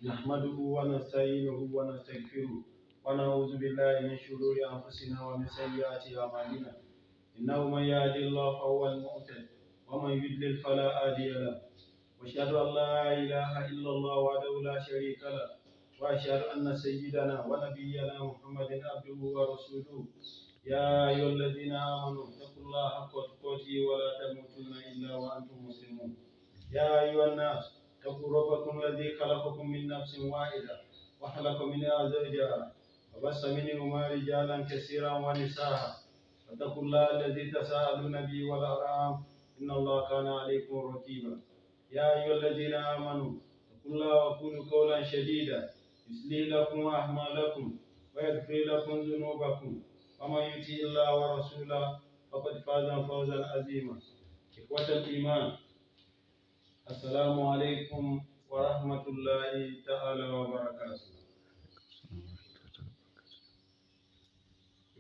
نحمده ونستعينه ونستغفره ونعوذ بالله من شرور أنفسنا ومن سيئات أعمالنا إنه من يهد الله فهو المهتد ومن يضلل فلا هادي له وأشهد أن لا إله إلا الله وحده لا شريك له وأشهد أن سيدنا ونبينا محمد عبده ورسوله يا أيها الذين آمنوا اتقوا الله حق تقاته ولا تموتن إلا وأنتم مسلمون يا أيها الناس اتقوا ربكم الذي خلقكم من نفس واحدة وخلق منها زوجها وبث منهما رجالا كثيرا ونساء واتقوا الله الذي تساءلون به والأرحام إن الله كان عليكم رقيبا يا أيها الذين آمنوا اتقوا الله وقولوا قولا سديدا يصلح لكم أعمالكم ويغفر لكم ذنوبكم ومن يطع الله ورسوله فقد فاز فوزا عظيما إخوة الإيمان السلام عليكم ورحمة الله تعالى وبركاته.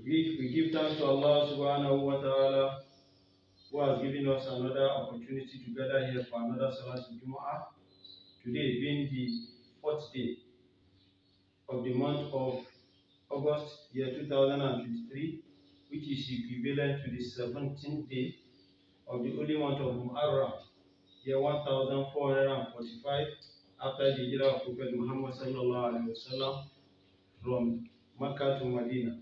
We give thanks to Allah subhanahu wa ta'ala who has given us another opportunity to gather here for another Salat Jumu'ah. Today being the 4th day of the month of August year 2023, which is equivalent to the 17th day of the holy month of Muharram, year 1445 after the Hijira of Prophet Muhammed from Mecca to Medina.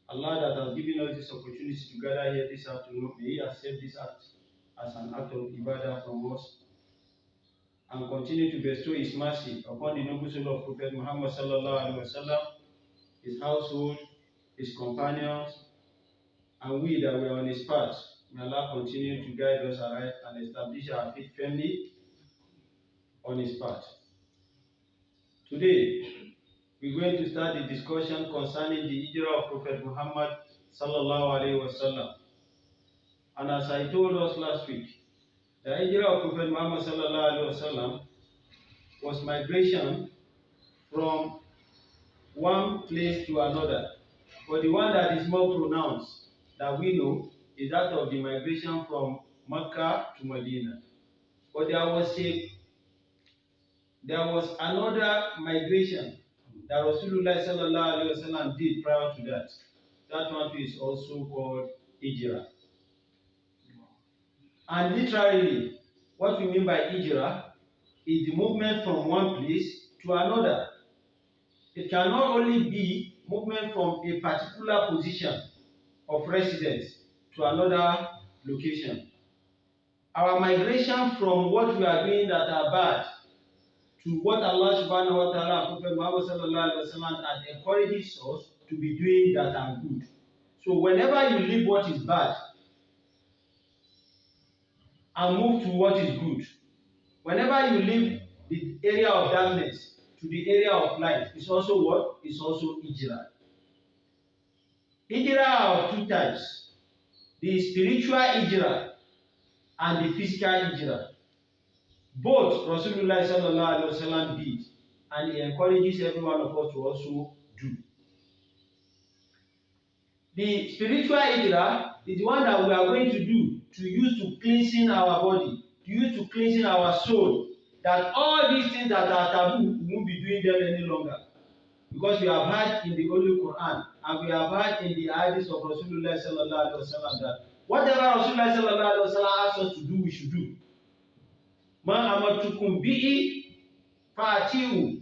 Allah that has given us this opportunity to gather here this afternoon, may He accept this act as an act of ibadah from us and continue to bestow His mercy upon the noble soul of Prophet Muhammad his household, his companions, and we that were on His path. May Allah continue to guide us aright and establish our faith firmly on His path. Today, we're going to start the discussion concerning the Hijira of Prophet Muhammad And as I told us last week, the Hijira of Prophet Muhammad was migration from one place to another. But the one that is more pronounced that we know is that of the migration from Mecca to Medina. But there was another migration that Rasulullah did prior to that. That one is also called Hijira. And literally, what we mean by Hijira is the movement from one place to another. It cannot only be movement from a particular position of residence to another location. Our migration from what we are doing that are bad to what Allah subhanahu wa ta'ala and Prophet Muhammad had encouraged us to be doing that are good. So whenever you leave what is bad and move to what is good, whenever you leave the area of darkness to the area of light, it's also what? It's also Hijra. Hijra are of two types: the spiritual Hijra and the physical Hijra. Both Rasulullah did, and he encourages every one of us to also do. The spiritual Hijra is the one that we are going to do to use to cleansing our body, to use to cleansing our soul, that all these things that are taboo, we won't be doing them any longer. Because we have heard in the Holy Quran and we have heard in the hadith of Rasulullah that whatever Rasulullah asks us to do, we should do. Ma amartukum bihi fa'ati'u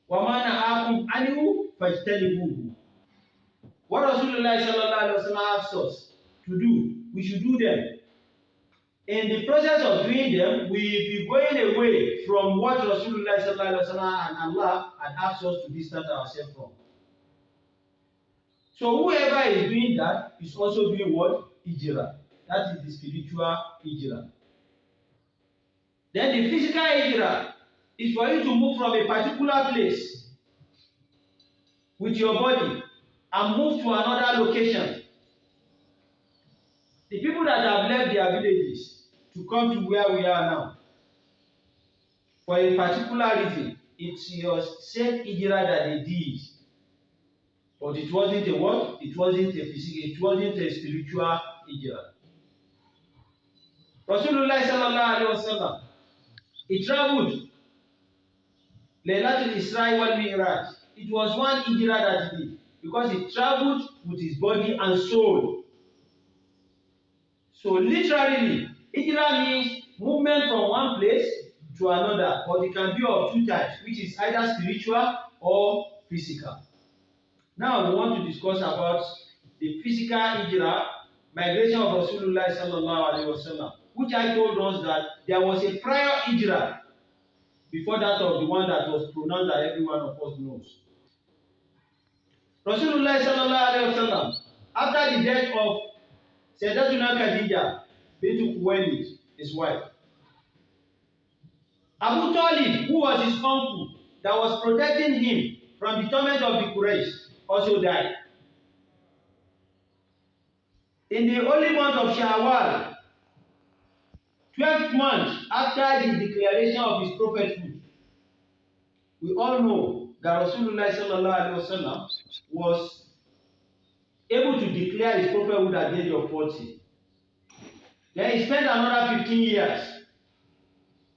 wa ma na'akum anhu fajtanibuhu. What Rasulullah asks us to do, we should do them. In the process of doing them, we will be going away from what Rasulullah and Allah had asked us to distance ourselves from. So whoever is doing that is also doing what? Hijra. That is the spiritual Hijra. Then the physical Hijra is for you to move from a particular place with your body and move to another location. The people that have left their villages to come to where we are now, for a particular reason, it's your self Hijra that they did. But it wasn't a what? It wasn't a physical, it wasn't a spiritual Hijra. Rasulullah he traveled Laylatul Isra wal Mi'raj. It was one Hijira that he did because he traveled with his body and soul. So literally, Hijira means movement from one place to another, but it can be of two types, which is either spiritual or physical. Now we want to discuss about the physical Hijira, migration of Rasulullah sallallahu alaihi wasallam, which I told us that there was a prior Hijra before that of the one that was pronounced that every one of us knows. Rasulullah sallallahu alaihi wasallam, after the death of Sayyidatuna Khadija bint Khuwailid, his wife, Abu Talib, who was his uncle that was protecting him from the torment of the Quraysh, also died. In the holy month of Shawwal, 12th month after the declaration of his prophethood, we all know that Rasulullah sallallahu alaihi wasallam was able to declare his prophethood at the age of 40. Then he spent another 15 years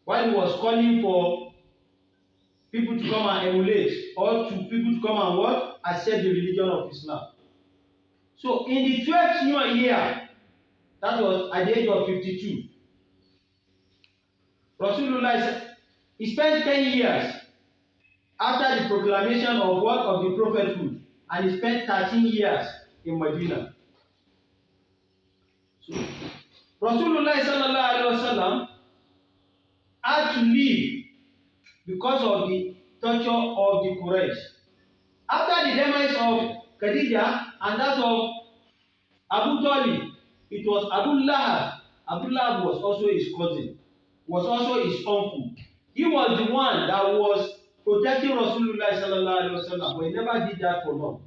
while he was calling for people to come and emulate, or to people to come and what? Accept the religion of Islam. So in the 12th year, that was at the age of 52, Rasulullah, he spent 10 years after the proclamation of what? Of the prophethood, and he spent 13 years in Medina. So Rasulullah sallallahu alaihi wasallam had to leave because of the torture of the Quraysh. After the demise of Khadija and that of Abu Talib, it was Abu Lahab. Abu Lahab was also his cousin, was also his uncle. He was the one that was protecting Rasulullah sallallahu alaihi wasallam, but he never did that for long.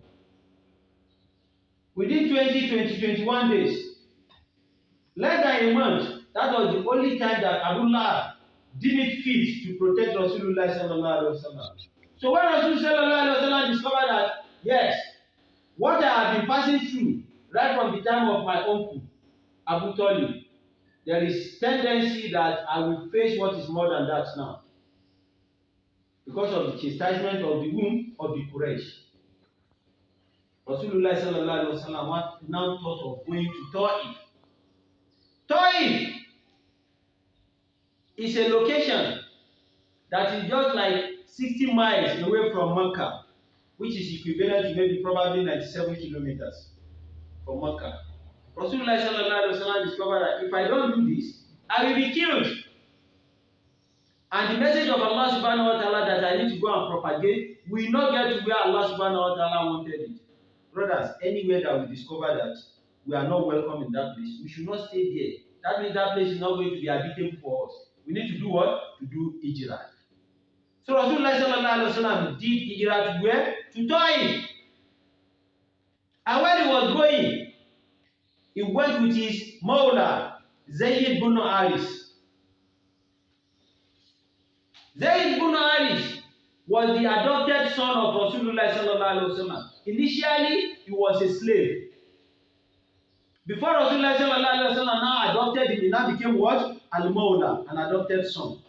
Within 21 days, less than a month, that was the only time that Abu Lahab didn't fit to protect Rasulullah sallallahu alaihi wasallam. So when Rasulullah sallallahu alaihi wasallam discovered that, yes, what I have been passing through right from the time of my uncle Abu Talib, there is tendency that I will face what is more than that now, because of the chastisement of the womb of the Quraysh. Rasulullah sallallahu alaihi wasallam now thought of going to Taif. Taif is a location that is just like 60 miles away from Mecca, which is equivalent to maybe probably 97 kilometers from Mecca. Rasulullah sallallahu alaihi wasallam discovered that if I don't do this, I will be killed. And the message of Allah subhanahu wa ta'ala that I need to go and propagate will not get to where Allah subhanahu wa ta'ala wanted it. Brothers, anywhere that we discover that we are not welcome in that place, we should not stay there. That means that place is not going to be habitable for us. We need to do what? To do Hijra. So Rasulullah sallallahu alaihi wasallam did Hijra to where? To Taif. And when he was going, he went with his Mawla, Zayd ibn Haris. Zayd ibn Haris was the adopted son of Rasulullah sallallahu alaihi wasallam. Initially, he was a slave. Before Rasulullah sallallahu alaihi wasallam now adopted him, he now became what? Al-Mawla, an adopted son.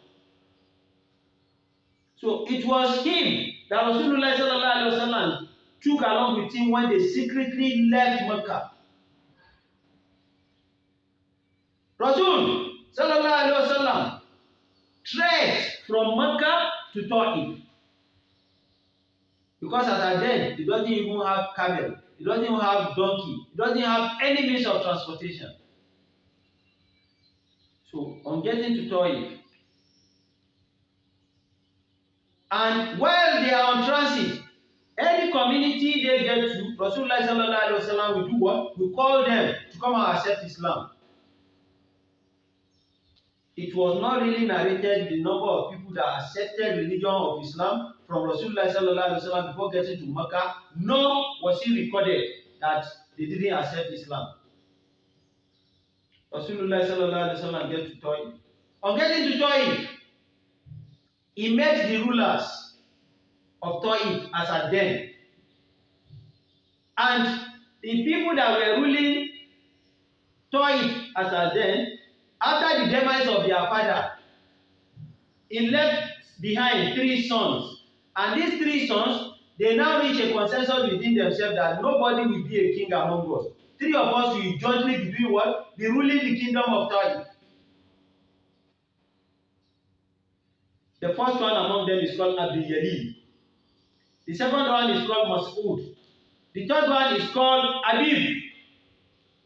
So it was him that Rasulullah sallallahu alaihi wasallam took along with him when they secretly left Mecca. Rasul sallallahu alaihi wasallam trekked from Mecca to Taif. Because at then, he doesn't even have camel, he doesn't even have donkey, he doesn't have any means of transportation. So on getting to Taif, and while they are on transit, any community they get to, Rasulullah sallallahu alaihi wasallam will do what? We call them to come and accept Islam. It was not really narrated the number of people that accepted religion of Islam from Rasulullah sallallahu alaihi wasallam before getting to Mecca, nor was it recorded that they didn't accept Islam. Rasulullah sallallahu alaihi wasallam get to Taif. On getting to Taif, he met the rulers of Taif as at then. And the people that were ruling Taif as at then, after the demise of their father, he left behind 3 sons And these three sons, they now reach a consensus within themselves that nobody will be a king among us. Three of us will jointly be doing what? Be ruling the kingdom of Taif. The first one among them is called Abdul. The second one is called Mas'ud. The third one is called Abib.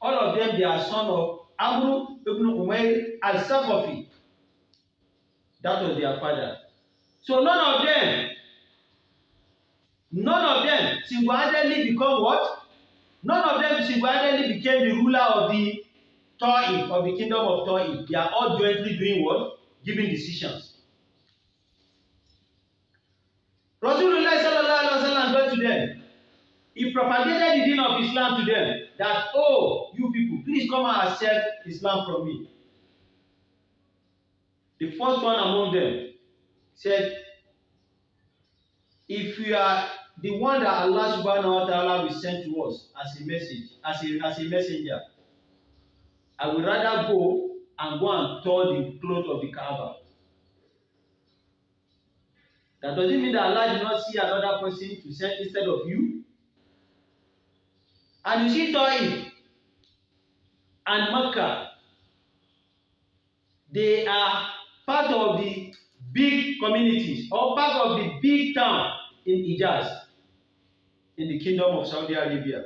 All of them, they are sons of Amr ibn Umayr al-Saqafi. That was their father. So none of them single-handedly become what? None of them single-handedly became the ruler of the Taif, of the kingdom of Taif. They are all jointly doing what? Giving decisions. Rasulullah sallallahu alaihi wasallam went to them. He propagated the deen of Islam to them. That, oh, you people, please come and accept Islam from me. The first one among them said, if you are the one that Allah subhanahu wa ta'ala will send to us as a message, as a messenger, I would rather go and tear the cloth of the Kaaba. That doesn't mean that Allah did not see another person to send instead of you. And you see Taif and Mecca, they are part of the big communities or part of the big town in Hijaz, in the kingdom of Saudi Arabia.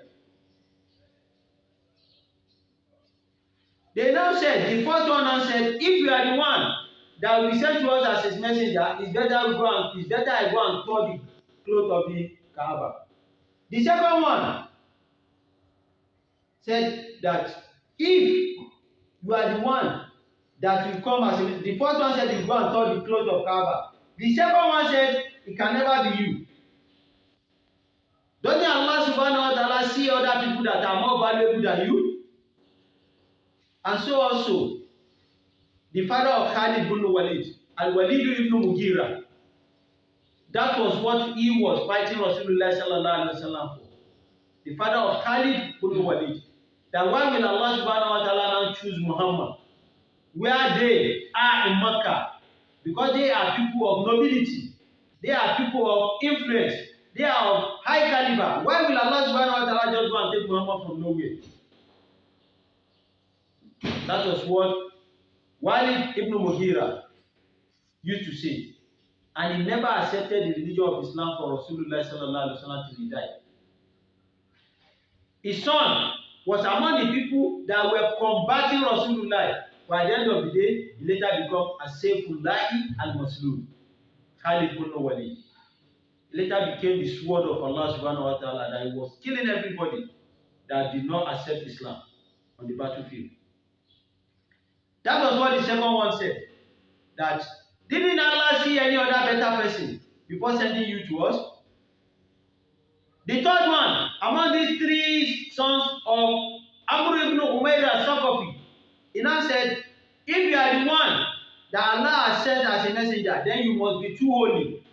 They now said, the first one now said, if you are the one that will be sent to us as his messenger, it's better I go and tear the cloth of the Kaaba. The second one said that if you are the one that will come as a, the first one said you go and tear the cloth of Kaaba. The second one said it can never be you. Doesn't Allah subhanahu wa ta'ala see other people that are more valuable than you? And so also, the father of Khalid ibn Walid, Al-Walid ibn Mughira, that was what he was fighting Rasulullah sallallahu alaihi wasallam for. The father of Khalid ibn Walid. That why will Allah subhanahu wa ta'ala now choose Muhammad? Where they are in Mecca, because they are people of nobility, they are people of influence, they are of high caliber. Why will Allah subhanahu wa ta'ala just go and take Muhammad from nowhere? That was what Walid ibn Mughira used to say. And he never accepted the religion of Islam for Rasulullah sallallahu alaihi wasallam till he died. His son was among the people that were combating Rasulullah. But at the end of the day, he later became Sayyfullahi al-Maslul, Khalid ibn Walid. He later became the sword of Allah subhanahu wa ta'ala, that he was killing everybody that did not accept Islam on the battlefield. That was what the second one said. That didn't Allah see any other better person before sending you to us? The third one, among these three sons of Amr ibn Umayr al-Saqafi, he now said, if you are the one that Allah has sent as a messenger, then you must be too holy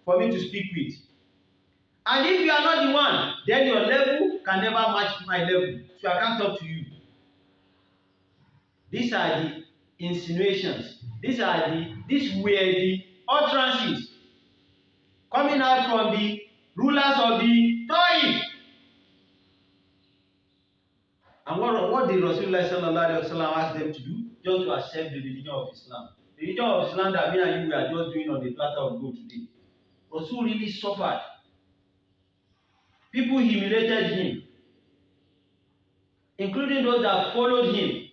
for me to speak with. And if you are not the one, then your level can never match my level, so I can't talk to you. These are the insinuations. These were the utterances coming out from the rulers of the Taif. And what did Rasulullah sallallahu alaihi wasallam ask them to do? Just to accept the religion of Islam. The religion of Islam that me and you are just doing on the platter of gold today. Rasul really suffered. People humiliated him, including those that followed him.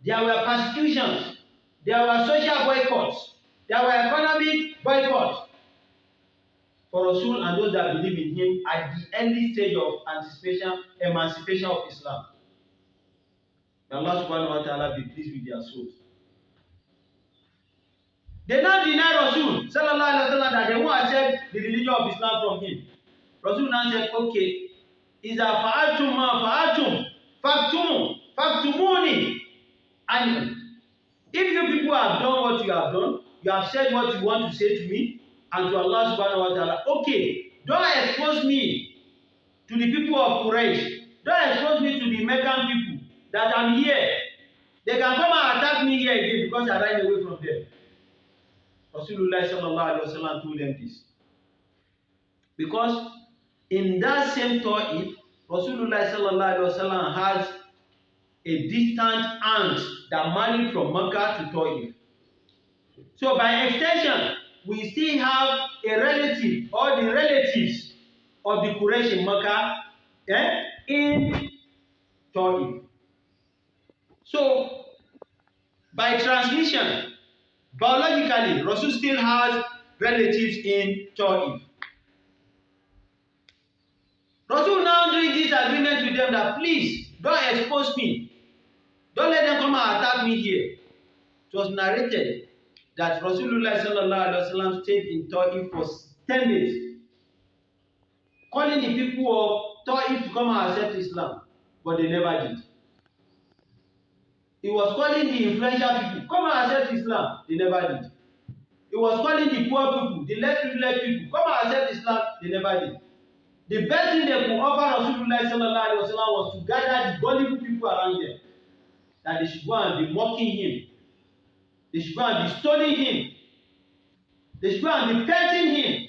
There were persecutions. There were social boycotts. There were economic boycotts for Rasul and those that believe in him at the early stage of emancipation of Islam. May Allah subhanahu wa ta'ala be pleased with their souls. They now deny Rasul sallallahu alaihi wasallam that they won't accept the religion of Islam from him. Rasul now said, okay, إِذَا فَعَلْتُمْ مَا فَعَلْتُمْ فَاكْتُمُونِي. And if you people have done what you have done, you have said what you want to say to me and to Allah subhanahu wa ta'ala, okay, don't expose me to the people of Quraysh. Don't expose me to the Meccan people that I'm here. They can come and attack me here again because I ran away from them. Rasulullah sallallahu alaihi wasallam told them this. Because in that same Taif, Rasulullah sallallahu alaihi wasallam has a distant aunt that married from Mecca to Taif. So by extension, we still have a relative or the relatives of the Quraysh in Mecca in Taif. So by transmission, biologically, Rasul still has relatives in Taif. Rasul now doing this agreement with them that please don't expose me. Don't let them come and attack me here. It was narrated that Rasulullah sallallahu alaihi wasallam stayed in Taif for 10 days, calling the people of Taif to come and accept Islam, but they never did. He was calling the influential people, come and accept Islam, they never did. He was calling the poor people, the less privileged people, come and accept Islam, they never did. The best thing they could offer Rasulullah sallallahu alaihi wasallam was to gather the gullible people around them, that they should go and be mocking him, they should go and be stoning him, they should go and be pelting him,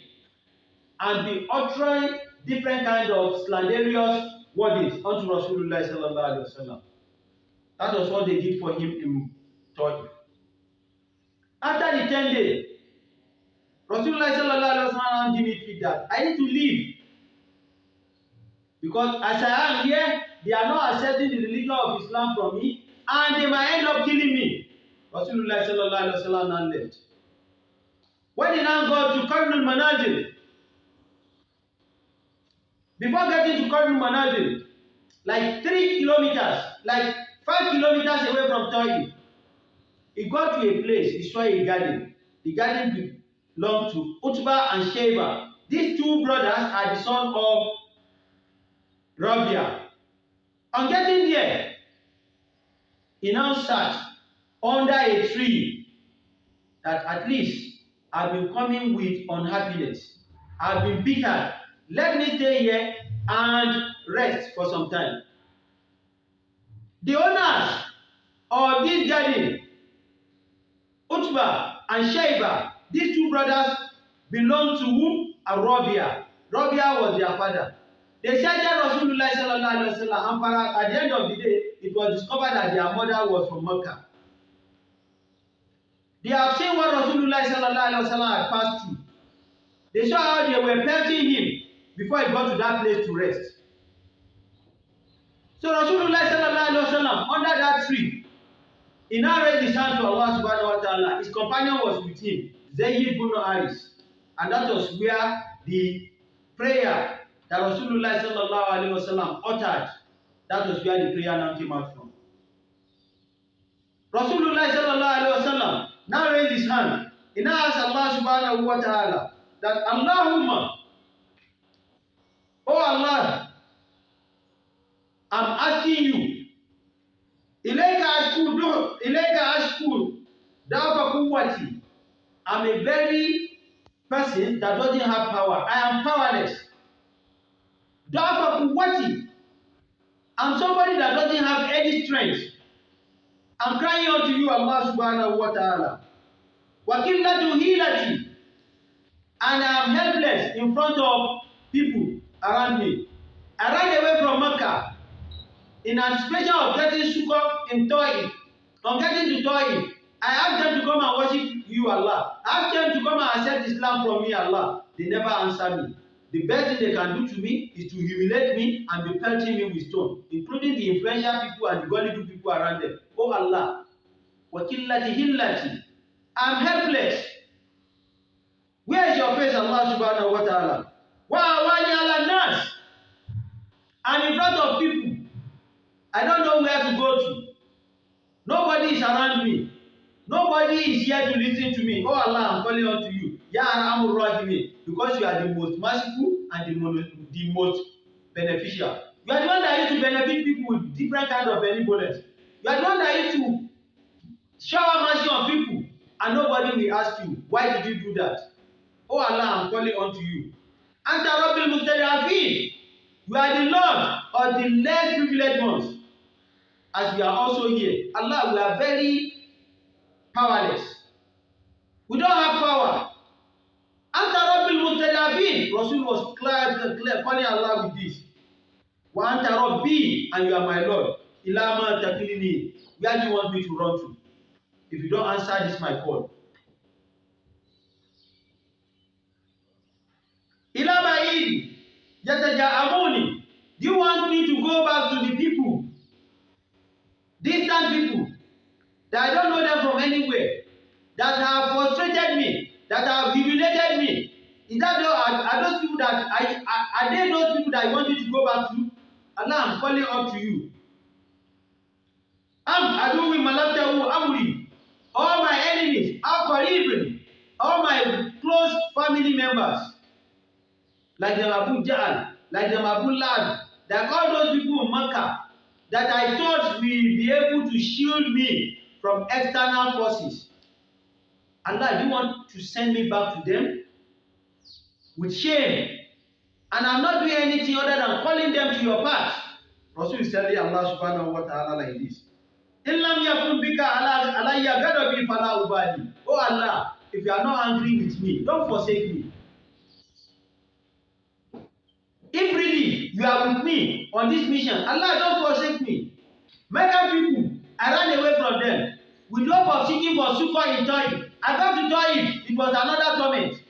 and be uttering different kinds of slanderous words unto Rasulullah sallallahu alaihi wasallam. That was what they did for him in Taif. After the 10 days, Rasulullah sallallahu alaihi wasallam deemed it fit that I need to leave, because as I am here, they are not accepting the religion of Islam from me, and they might end up killing me. Rasulullah sallallahu alaihi wasallam now left. When he now got to Qaribeen Manazil, before getting to Qaribeen Manazil, like 3 kilometers, like 5 kilometers away from Taif, he got to a place, he saw a garden. The garden belonged to Utbah and Sheba. These 2 brothers are the sons of Rabbi. On getting there, he now sat under a tree that at least I've been coming with unhappiness. I've been bitter. Let me stay here and rest for some time. The owners of this garden, Utbah and Sheba, these 2 brothers belonged to whom? Rabbi. Rabbi was their father. They said that Rasulullah sallallahu alaihi wasallam, and at the end of the day, it was discovered that their mother was from Mecca. They have seen what Rasulullah sallallahu alaihi wasallam had passed through. They saw how they were pelting him before he got to that place to rest. So Rasulullah sallallahu alaihi wasallam, under that tree, he now raised his hand to Allah subhanahu wa ta'ala. His companion was with him, Zayd ibn Haris, and that was where the prayer that Rasulullah sallallahu alaihi wasallam uttered, that was where the prayer now came out from. Rasulullah sallallahu alaihi wasallam now raised his hand. He now asked Allah subhanahu wa ta'ala that Allahumma, oh Allah, I'm asking you, ilayka ashkoo, dwafa quwati. I'm a very person that doesn't have power. I am powerless. Dwafa quwati. I'm somebody that doesn't have any strength. I'm crying out to you, Allah subhanahu wa ta'ala. Hijira. And I am helpless in front of people around me. I ran away from Mecca in anticipation of getting shook up in Taif. On getting to Taif, I asked them to come and worship you, Allah. I asked them to come and accept Islam from me, Allah. They never answered me. The best thing they can do to me is to humiliate me and be pelting me with stone, including the influential people and the gullible people around them. Oh Allah, Hijira. I'm helpless. Where is your face, Allah subhanahu wa ta'ala? Alannas. I'm in front of people. I don't know where to go to. Nobody is around me. Nobody is here to listen to me. Oh Allah, I'm calling on to you. Arh'amar rahimin, because you are the most merciful and the most beneficial. You are the one that used to benefit people with different kinds of benevolence. You are the one that used to shower mercy on people, and nobody will ask you, why did you do that? Oh Allah, I'm calling on to you. Anta rabbul mustada'fin. You are the Lord of the less privileged ones. As we are also here, Allah, we are very powerless. We don't have power. Anta rabbul mustada'fin. Rasul was clear calling Allah with this. Wa anta rabbi, and you are my Lord. Illam takiluni, where do you want me to run to? If you don't answer this my call. Inni tajahumuni, do you want me to go back to the people, distant people, that I don't know them from anywhere, that have frustrated me, that have humiliated me? Is that are those people that are they those people that I want you to go back to? Allah, I'm calling up to you. With mallaktahu amree, all my enemies, qaribeen, all my close family members, like the Abu Jahl, like the Abu Lahab, like all those people in Makkah, that I thought will be able to shield me from external forces. Allah, do you want to send me back to them with shame? And I'm not doing anything other than calling them to your path. Rasul is telling Allah subhanahu wa ta'ala like this. Illam yakun bika alayya ghadabi fala ubali. Oh Allah, if you are not angry with me, don't forsake me. If really you are with me on this mission, Allah, don't forsake me. Mecca people, I ran away from them with hope of seeking for succor in Taif. I got to Taif, it was another torment.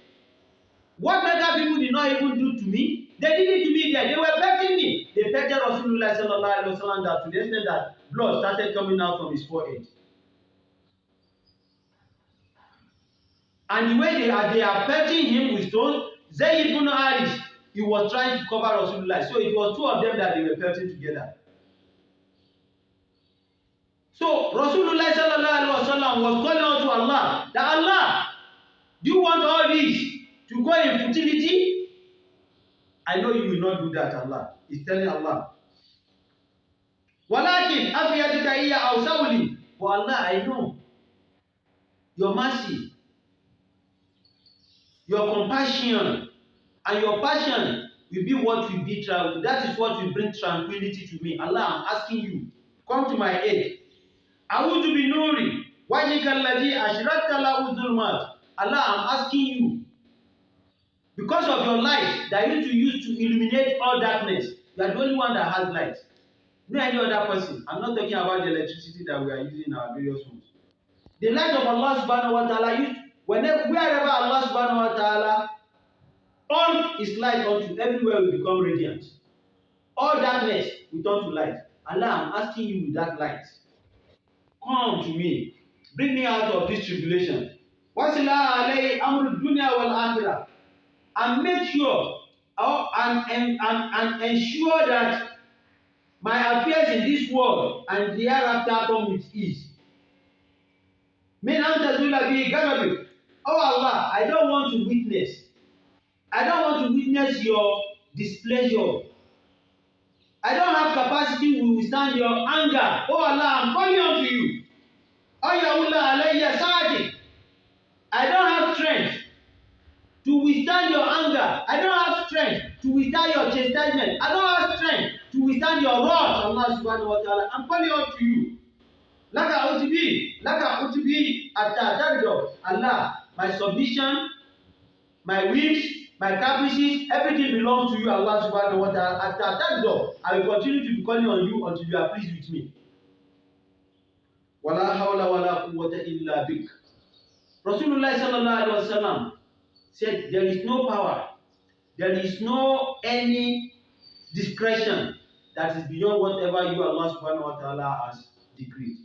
What Mecca people did not even do to me, they did it to me there. They were petting me. They petted Rasulullah sallallahu alaihi wasallam that to the extent that blood started coming out from his forehead. And the way they are petting him with stones, Zayd ibn Haris, he was trying to cover Rasulullah. So it was two of them that they were pelting together. So Rasulullah sallallahu alaihi wasallam was calling out to Allah that Allah, do you want all this to go in futility? I know you will not do that, Allah. He's telling Allah. Walakin afiyatika iya awsawli. For Allah, I know your mercy, your compassion, and your passion will be what will be tranquil. That is what will bring tranquility to me. Allah, I'm asking you, come to my aid. A'udhu bi nuri wajhika alladhi ashrakta lahu zulmat. Allah, I'm asking you, because of your light that you use to illuminate all darkness, you are the only one that has light. No any other person. I'm not talking about the electricity that we are using in our various homes. The light of Allah subhanahu wa ta'ala, wherever Allah subhanahu wa ta'ala on His light onto, everywhere will become radiant. All darkness will turn to light. Allah, I'm asking you with that light, come to me, bring me out of this tribulation. Wasila alayhi amru dunya wal akhirah, and make sure and ensure that my affairs in this world and the hereafter come with ease. Min anta bi. Oh Allah, I don't want to witness your displeasure. I don't have capacity to withstand your anger. Oh Allah, I'm calling on to you. Oh yah'illa alayya sa'ati. I don't have strength to withstand your anger. I don't have strength to withstand your chastisement. I don't have strength to withstand your wrath. Allah subhanahu wa ta'ala, I'm calling on to you. Laka utubi anta. Allah, my submission, my whims, my caprices, everything belongs to you, Allah subhanahu wa ta'ala. I will continue to be calling on you until you are pleased with me. Wala hawla wala quwwata illa bik. Rasulullah sallallahu alaihi wasallam said, there is no power, there is no any discretion that is beyond whatever you, Allah subhanahu wa ta'ala, has decreed.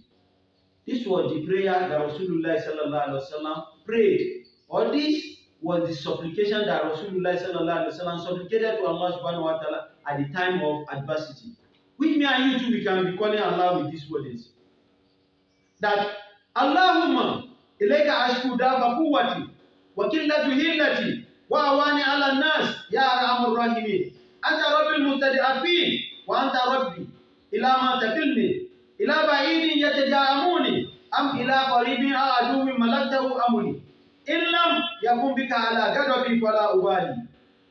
This was the prayer that Rasulullah sallallahu alaihi wasallam prayed. Or this was the supplication that Rasulullah sallallahu alaihi wasallam supplicated to Allah subhanahu wa ta'ala at the time of adversity. With me and you too, we can be calling Allah with these words. That Allahumma, ilayka ashkoo dwafa quwati wa qillatu hillati wa awani alannas ya arh'amar rahimin. Anta rabbil mustada'fin wa anta rabbi. Ila takiluni ila ba'idin tajahumuni am ila qaribeen a'aduwwi mallaktahu amree. Illam yakun bika ala ghadabi fala ubali.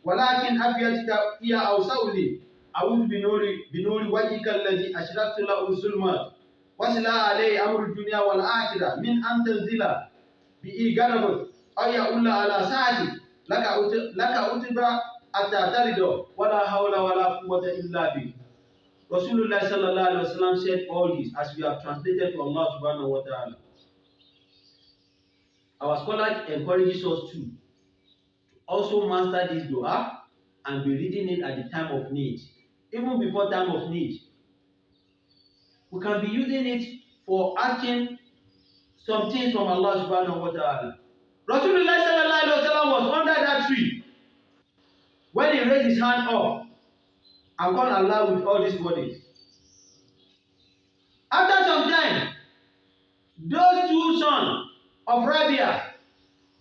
Walakin afiyatika iya awsawli. A'udhu bi nuri wajhika alladhi ashrakta lahu zulmat. Wasila alayhi amru dunya wal akhirah min antanzila bi ghadabik aw ya'ulla ala sa'ati laka utiba hatta tarido wala hawla wala quwwata illa billah. Rasulullah sallallahu alaihi wasallam said all this as we have translated to Allah subhanahu wa ta'ala. Our scholar encourages us to also master this dua and be reading it at the time of need. Even before time of need. We can be using it for asking some things from Allah subhanahu wa ta'ala. Rasulullah sallallahu alaihi wasallam was under that tree when he raised his hand up and called Allah with all these words. After some time, those two sons of Rabia,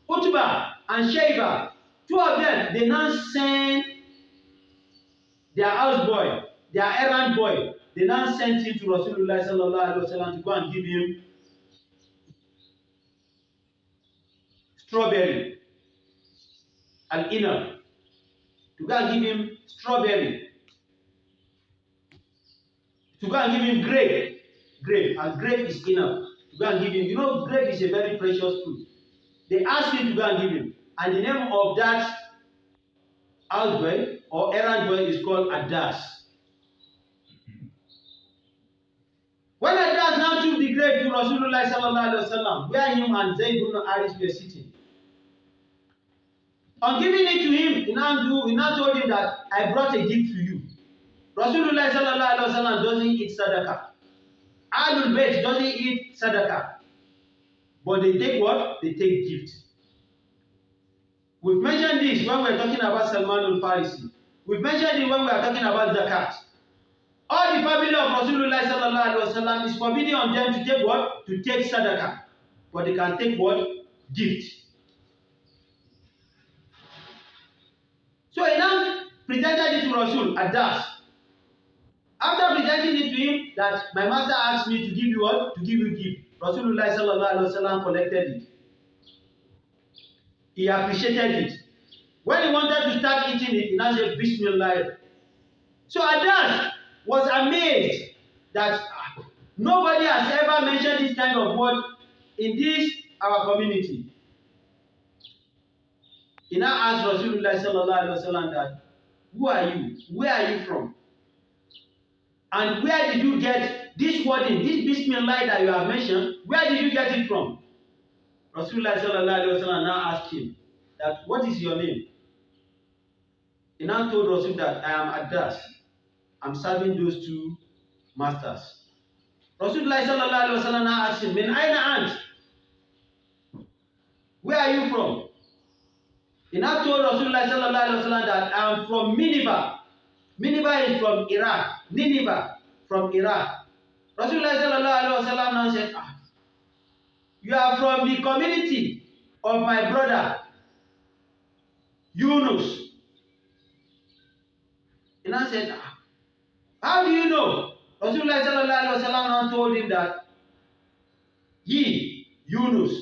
Utbah and Shayba, two of them, they now sent their houseboy, their errand boy, they now sent him to Rasulullah sallallahu alaihi wasallam to go and give him strawberry, al-illam, to go and give him strawberry, to go and give him grape, and grape is enough. To go and give him, grape is a very precious fruit. They asked him to go and give him, and the name of that houseboy or errand boy is called Adas. When Adas now took the grape to Rasulullah sallallahu alaihi wasallam, where him and Zayd ibn Haris were sitting, on giving it to him, he now told him that I brought a gift to you. Rasulullah sallallahu alaihi wasallam doesn't eat sadaqah. Ahlul Bayt doesn't eat sadaqah. But they take what? They take gift. We've mentioned this when we're talking about Salman al-Farisi. We've mentioned it when we are talking about zakat. All the family of Rasulullah sallallahu alaihi wasallam is forbidden on them to take what? To take sadaqah. But they can take what? Gift. So he now presented it to Rasul at Adas. After presenting it to him, that my master asked me to give you what? To give you gift. Rasulullah sallallahu alaihi wasallam collected it. He appreciated it. When he wanted to start eating it, he now said, Bismillah. So Adas was amazed that nobody has ever mentioned this kind of word in this our community. He now asked Rasulullah sallallahu alaihi wasallam that, who are you? Where are you from? And where did you get this wording, this Bismillah that you have mentioned? Where did you get it from? Rasulullah sallallahu alaihi wasallam now asked him that, what is your name? He now told Rasul that I am Adas. I'm serving those two masters. Rasulullah sallallahu alaihi wasallam now asked him, Min aina ant? Where are you from? He now told Rasulullah sallallahu alaihi wasallam that I am from Nineveh. Nineveh is from Iraq. Nineveh from Iraq. Rasulullah sallallahu alaihi wasallam now said, you are from the community of my brother Yunus. He now said, how do you know? Rasulullah sallallahu alaihi wasallam now told him that he, Yunus,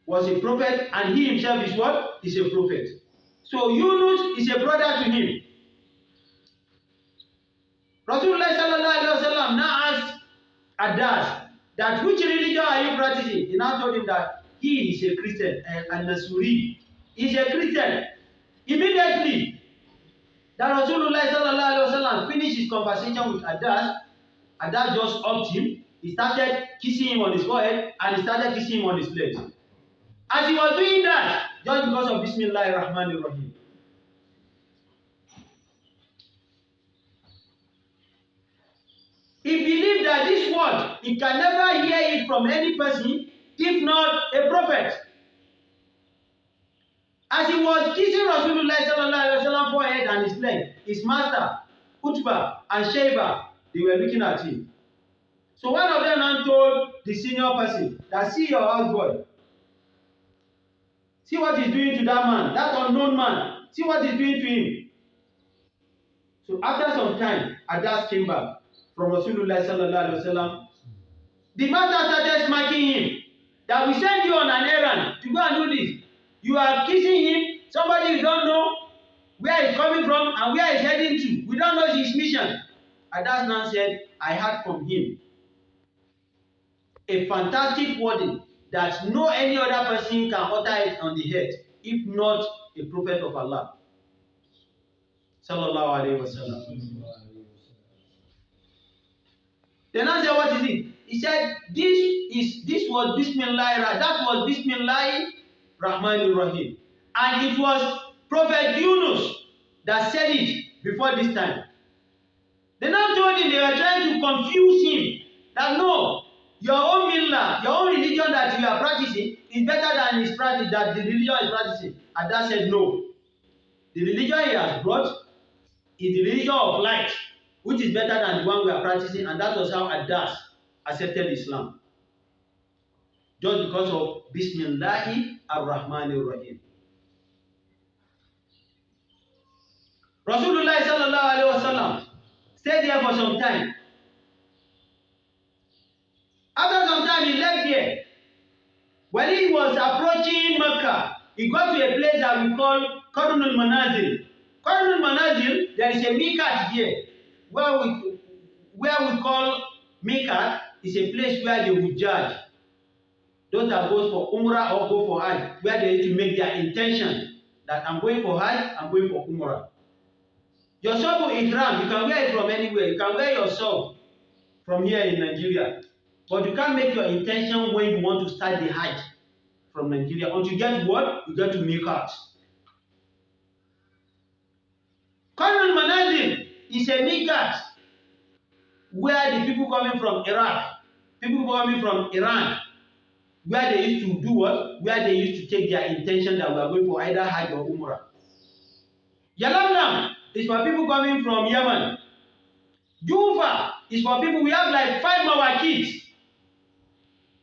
was a prophet and he himself is what? Is a prophet. So Yunus is a brother to him. Rasulullah sallallahu alaihi wasallam now asked Adas that which religion are you practicing? He now told him that he is a Christian and Nasuri is a Christian. Immediately that Rasulullah sallallahu alaihi wasallam finished his conversation with Adas, Adas just upped him. He started kissing him on his forehead and he started kissing him on his legs. As he was doing that, just because of Bismillah ar-Rahman ar-Rahim. He believed that this word, he can never hear it from any person, if not a prophet. As he was kissing Rasulullah sallallahu alaihi wasallam forehead and his leg, his master, Utbah and Shayba, they were looking at him. So one of them now told the senior person that, see your houseboy. See what he's doing to that man, that unknown man. See what he's doing to him. So after some time, Adas came back from Rasulullah sallallahu alaihi wasallam. The master started smacking him that we send you on an errand to go and do this. You are kissing him, somebody you don't know where he's coming from and where he's heading to. We don't know his mission. Adas now said, I heard from him a fantastic wording that no any other person can utter it on the head, if not a prophet of Allah. Sallallahu Alaihi Wasallam. Then I said, what is it? He said, this was Bismillah, that was Bismillah Rahmanir Rahim. And it was Prophet Yunus that said it before this time. They now told him, they were trying to confuse him that no, your own millah, your own religion that you are practicing is better than his practice, that the religion is practicing. And that said no. The religion he has brought is the religion of light, which is better than the one we are practicing, and that was how Adas accepted Islam. Just because of Bismillahi ar-Rahmanir Rahim. Rasulullah sallallahu alaihi wasallam stayed there for some time. After some time, he left there. When he was approaching Mecca, he got to a place that we call Qarnul Manazil. Qarnul Manazil, there is a miqat here, where we call miqat is a place where they would judge. Those that go for Umrah or go for Hajj, where they need to make their intention that I'm going for Hajj, I'm going for Umrah. Your sabu ihram, you can wear it from anywhere. You can wear your sabu from here in Nigeria. But you can't make your intention when you want to start the Hajj from Nigeria. Until you get to what? You get to miqat. Qarnul Manazil is a miqat where the people coming from Iraq, people coming from Iran, where they used to do what? Where they used to take their intention that we are going for either Hajj or Umrah. Yah'illa is for people coming from Yemen. Dwafa is for people, we have like 5 mawakits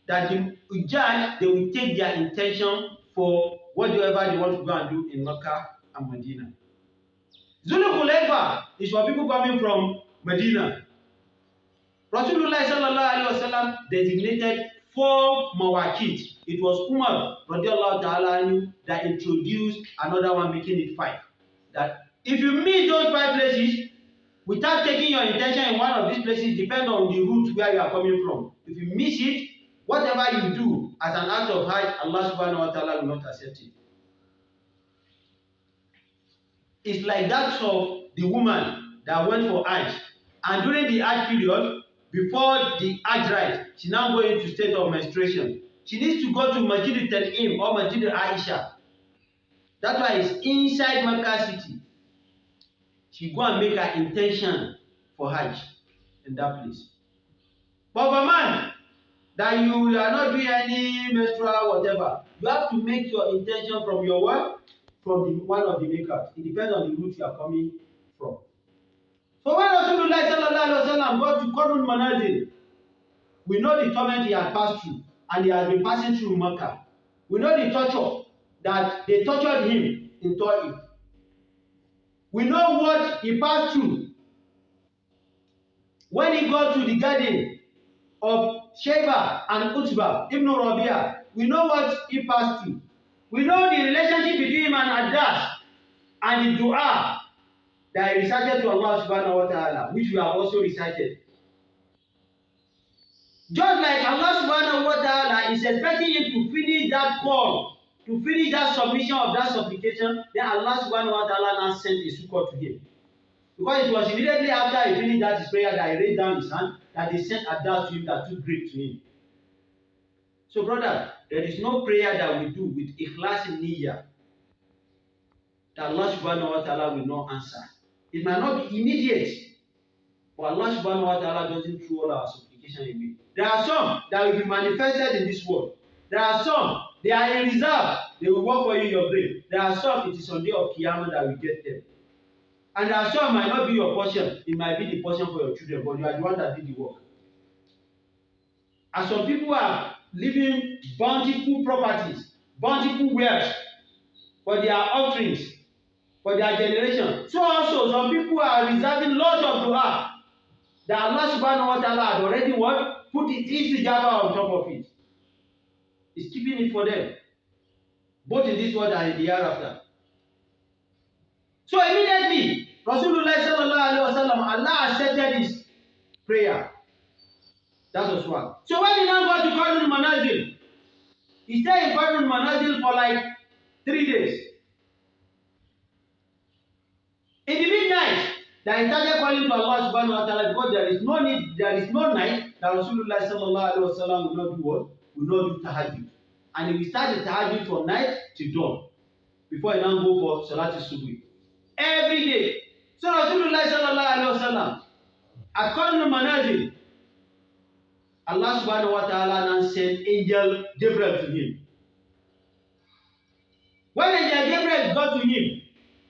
that the judge, they will take their intention for whatever they want to go and do in Mecca and Medina. Zulul is for people coming from Medina. Rasulullah sallallahu alaihi wasallam designated 4 mawakit. It was Umar radiallahu ta'ala that introduced another one, making it 5. That if you meet those 5 places without taking your intention in one of these places, depend on the route where you are coming from. If you miss it, whatever you do as an act of Hajj, Allah subhanahu wa ta'ala will not accept it. It's like that of the woman that went for Hajj. And during the Hajj period, before the Hajj rite, she now go into state of menstruation. She needs to go to Masjid al-Taif or Masjid al-Aisha. That's why it's inside Mecca city. She go and make her intention for Hajj in that place. But for man, that you are not doing any menstrual whatever, you have to make your intention from your what? From the one of the makers. It depends on the route you are coming from. So when Rasulullah sallallahu alaihi wasallam got to Qarnul Manazil, we know the torment he had passed through, and he has been passing through Mecca. We know the torture that they tortured him in Taif. We know what he passed through when he got to the garden of Sheba and Utbah, Ibn Rabi'ah. We know what he passed through. We know the relationship between him and Adas and the Duah that he recited to Allah subhanahu wa ta'ala, which we have also recited. Just like Allah subhanahu wa ta'ala is expecting him to finish that call, to finish that submission of that supplication, then Allah subhanahu wa ta'ala now sent a succor to him. Because it was immediately after he finished that his prayer that he raised down his hand, that they sent Adas to him that took grief to him. So brother, there is no prayer that we do with ikhlas in niyyah that Allah subhanahu wa ta'ala will not answer. It might not be immediate, but Allah subhanahu wa ta'ala doesn't throw all our supplication away. There are some that will be manifested in this world. There are some, they are in reserve. They will work for you in your grave. There are some, it is on the day of Qiyamah that will get them. And there are some might not be your portion. It might be the portion for your children, but you are the one that did the work. And some people are living bountiful properties, bountiful wealth for their offerings, for their generation. So also some people are reserving lots of dua that Allah subhanahu wa ta'ala had already what? Put it istijaba on top of it. He's keeping it for them, both in this world and in the hereafter. So immediately, Rasulullah sallallahu alaihi wasallam, Allah accepted his prayer. That was one. So when he now got to Qarnul Manazil, he stayed in Qarnul Manazil for like 3 days. In the midnight, that he started calling to Allah subhanahu wa ta'ala because there is no need, there is no night that Rasulullah sallallahu alaihi wasallam will not do what? Will not do tahajjud. And he will start the tahajjud from night to dawn before he now go for Salatul Subhi. Every day. So Rasulullah sallallahu alaihi wasallam, according to manazil, Allah subhanahu wa ta'ala now sent angel Gabriel to him. When angel Gabriel got to him,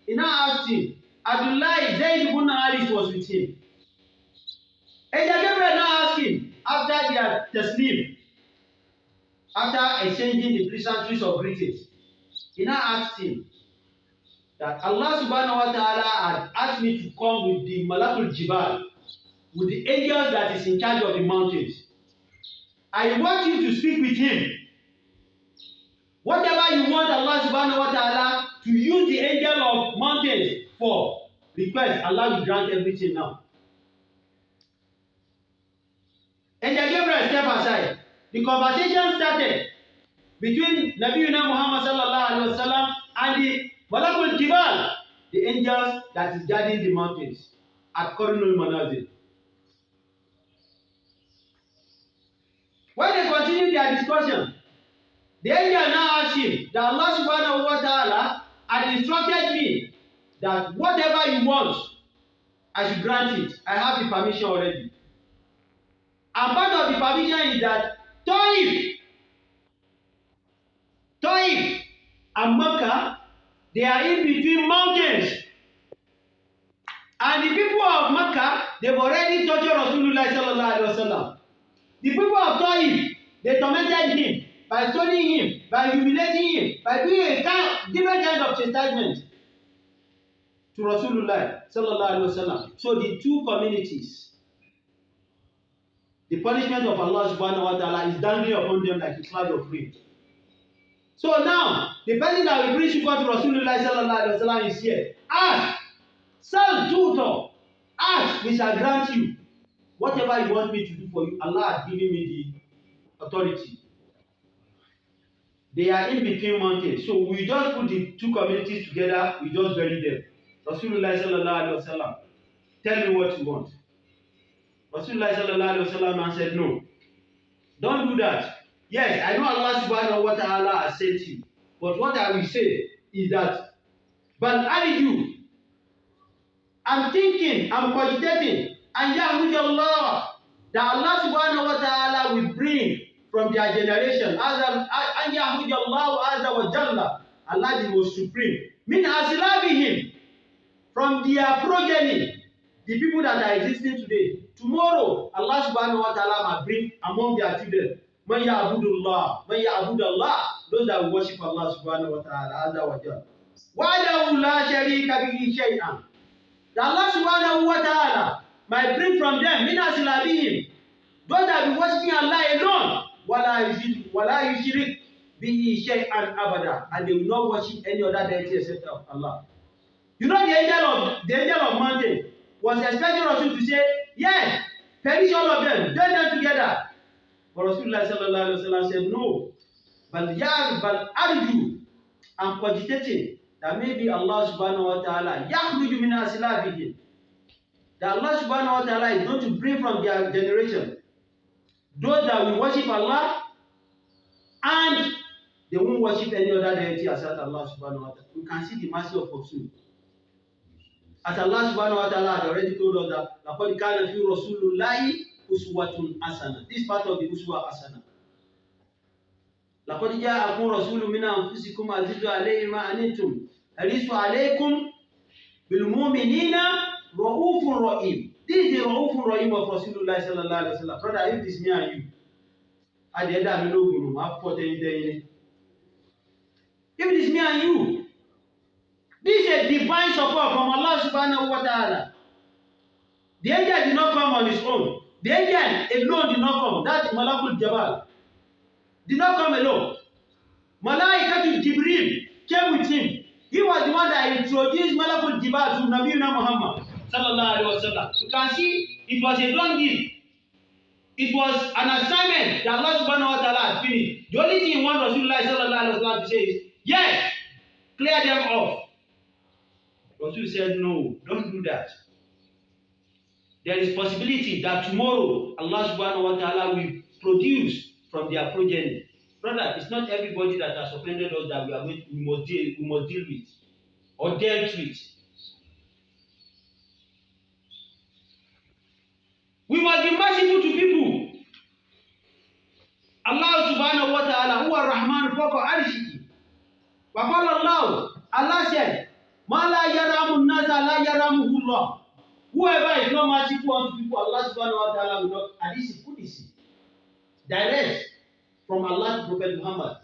he now asked him, Abdullah Zayd ibn Haris was with him. Angel Gabriel now asked him, after their taslim, after exchanging the pleasantries of greetings, he now asked him that Allah subhanahu wa ta'ala had asked me to come with the malakul jibal, with the angels that is in charge of the mountains. I want you to speak with him. Whatever you want Allah subhanahu wa ta'ala to use the angel of mountains for, request, Allah will grant everything now. Angel Gabriel step aside. The conversation started between Nabiyuna Muhammad sallallahu alaihi wasallam and the malakul jibal, the angels that is guarding the mountains at Qarinul Manazil. When they continued their discussion, the angel now asked him that Allah subhanahu wa ta'ala had instructed me that whatever you want, I should grant it. I have the permission already. And part of the permission is that Taif and Mecca, they are in between mountains. And the people of Mecca, they've already tortured Rasulullah sallallahu alaihi wasallam. The people of Taif, they tormented him by stoning him, by humiliating him, by doing different kinds of chastisement to Rasulullah sallallahu alaihi wasallam. So the two communities, the punishment of Allah subhanahu wa ta'ala is dangling upon them like a cloud of rain. So now, the person that will bring shukr to Rasulullah sallallahu alaihi wasallam is here. Ask, sal tutor, ask, we shall grant you. Whatever you want me to do for you, Allah has given me the authority. They are in between mountains. So we just put the two communities together, we just bury them. Rasulullah sallallahu alaihi wasallam, tell me what you want. Rasulullah sallallahu alaihi wasallam answered, no, don't do that. Yes, I know Allah subhanahu wa ta'ala has sent you. But what I will say is that, but I'm thinking, I'm cogitating, and yah'illa, that Allah subhanahu wa ta'ala will bring from their generation, and yah'illa azza wa jalla, Allah the most supreme, min S.A.W, from their progeny, the people that are existing today. Tomorrow, Allah subhanahu wa ta'ala might bring among their children, man ya'budullah, those that will worship Allah subhanahu wa ta'ala, azza wa jalla. Wa'adahu la sharika bihi shay'an. That Allah subhanahu wa ta'ala might bring from them, min S.A.W, those that will be worshiping Allah alone, wala yushrik bihi shay'an abada, and they will not worship any other deity except of Allah. You know, the angel of mountain was expecting Rasul to say, yes, perish all of them, join them together. But Rasulullah sallallahu alaihi wasallam said, no. But arju, I'm cogitating that maybe Allah subhanahu wa ta'ala yakhruju min S.A.W, that Allah subhanahu wa ta'ala is going to bring from their generation those that will worship Allah and they won't worship any other deity except Allah subhanahu wa ta'ala. You can see the mercy of Rasul. As Allah subhanahu wa ta'ala had already told us that laqad kana fi rasulillahi uswatun hasana. This part of the uswa hasana. Laqad ja'akum rasulun min anfusikum azizun alayhi ma anittum harisun alaykum bil mu'minina ra'ufur rahim. This is the ra'ufur rahim of Rasulullah sallallahu alaihi wasallam. Brother, if this me and you, at the end of the day, I fought anything. If it is me and you, this is a divine support from Allah subhanahu wa ta'ala. The angel did not come on his own. The angel alone did not come. That malakul jabal did not come alone. Malaikatul Jibril came with him. He was the one that introduced malakul jabal to Nabiyuna Muhammad sallallahu alaihi wasallam. You can see it was a long deal. It was an assignment that Allah subhanahu wa ta'ala had finished. The only thing he wanted Rasulullah sallallahu alaihi wasallam to say is, yes, clear them off. Rasul said, no, don't do that. there is possibility that tomorrow Allah subhanahu wa ta'ala will produce from their progeny. Brother, it's not everybody that has offended us that we must deal with or dealt with. We must be merciful to people. Allah subhanahu wa ta'ala, huwa rahman fawqa arshihi. Wa qala Allah said, Ma la yaramu nasa la yaramuhu Allah. Whoever is not merciful unto people, Allah subhanahu wa ta'ala will not. And this is Qudsi. Direct from Allah to Prophet Muhammad.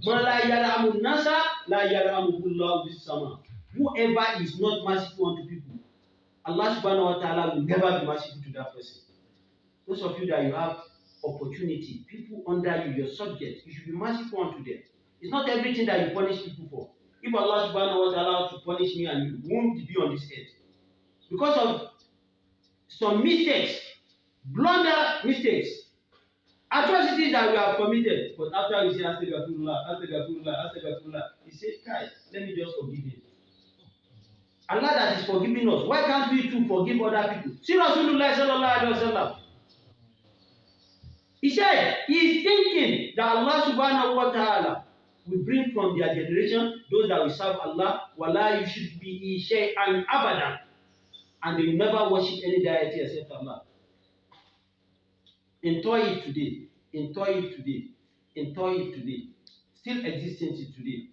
Ma la yaramu nasa la yaramuhu Allah bis sama. Whoever is not merciful unto people, Allah subhanahu wa ta'ala will never be merciful to that person. Those of you that you have opportunity, people under you, your subjects, you should be merciful unto them. It's not everything that you punish people for. If Allah subhanahu wa ta'ala to punish me and you, won't be on this earth. Because of some mistakes, blunder mistakes, atrocities that we have committed. But after we say, Astaghfirullah, he said, guys, let me just forgive him. Allah that is forgiving us, why can't we too forgive other people? See Rasulullah sallallahu alaihi wasallam. He said, he is thinking that Allah subhanahu wa ta'ala will bring from their generation those that will serve Allah, wala yushrik bihi shay'an abadan, and they will never worship any deity except Allah. In Taif today, still existing till today.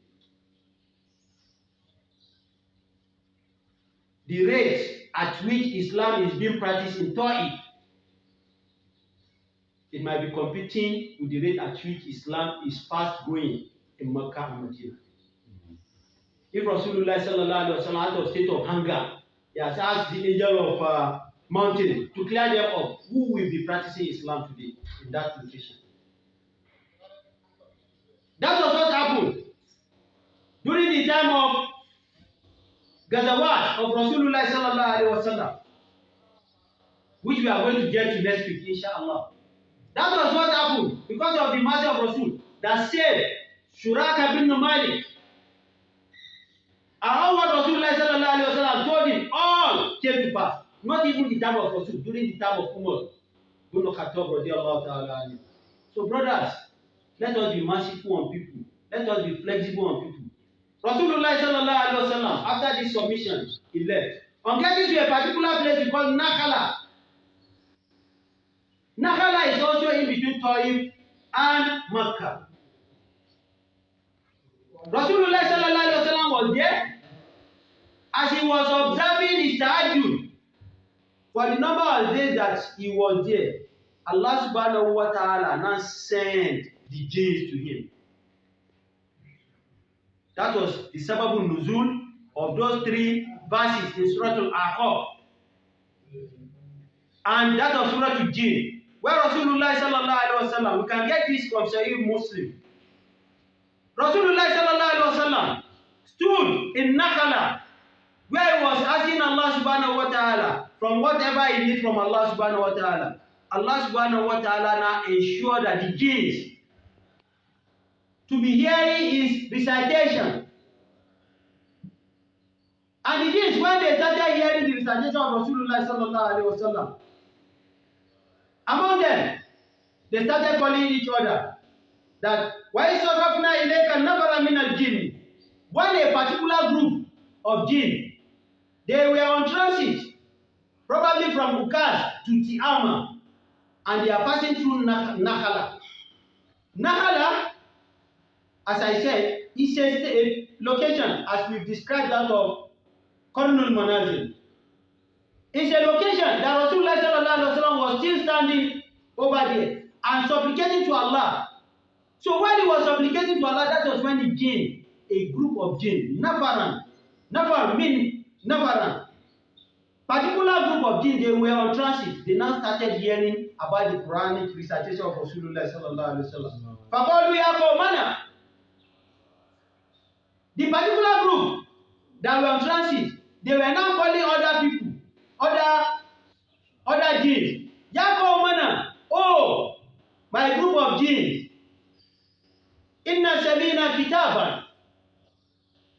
The rate at which Islam is being practiced in Taif, it might be competing with the rate at which Islam is fast growing in Mecca and Medina. If Rasulullah sallallahu alaihi wasallam out of state of hunger, he has asked the angel of mountain to clear them up, who will be practicing Islam today in that location? That was what happened during the time of Gazawat of Rasulullah sallallahu alaihi wasallam, which we are going to get to next week, inshallah. That was what happened because of the mercy of Rasul that saved Shuraka bin Malik. And all what Rasulullah sallallahu alaihi wasallam told him, all came to pass. Not even the time of Rasul, during the time of Umar bin Khattab radiyallahu ta'ala anhu. So brothers, let us be merciful on people. Let us be flexible on people. Rasulullah sallallahu alaihi wasallam, after this submission, he left. On getting to a particular place called Nakhala. Nakhala is also in between Taif and Makkah. Rasulullah sallallahu alaihi wasallam was there. As he was observing his tahajjud, for the number of days that he was there, Allah subhanahu wa ta'ala now sent the jinns to him. That was the sababul nuzul of those 3 verses in Surah Al-Aqab. And that of Surah Al-Jinn, where Rasulullah sallallahu alaihi wasallam, we can get this from Saheed Muslim. Rasulullah sallallahu alaihi wasallam stood in Nakhala, where he was asking Allah subhanahu wa ta'ala from whatever he needs from Allah subhanahu wa ta'ala. Allah subhanahu wa ta'ala now ensured that the jinns to be hearing his recitation. And the jinns, when they started hearing the recitation of Rasulullah sallallahu alaihi wasallam, among them, they started calling each other that why sarafna ilayka nafara min al-jinn. When a particular group of jinn, they were on transit, probably from Ukaz to Tiama, and they are passing through Nakhala. Nakhala, as I said, is a location, as we've described that of Qarnul Manazil. It's a location that Rasulullah sallallahu alaihi wasallam was still standing over there and supplicating to Allah. So when he was supplicating to Allah, that was when the jinn, a group of jinn, Nafar mean Nafaran, particular group of jinn, they were on transit. They now started hearing about the Quranic recitation of Rasulullah sallallahu alaihi wasallam. Faqalu ya qawmana. The particular group that were on transit, they were now calling other people, other jinns. Ya qawmana, oh, my group of jinns. Inna sabina kitaban.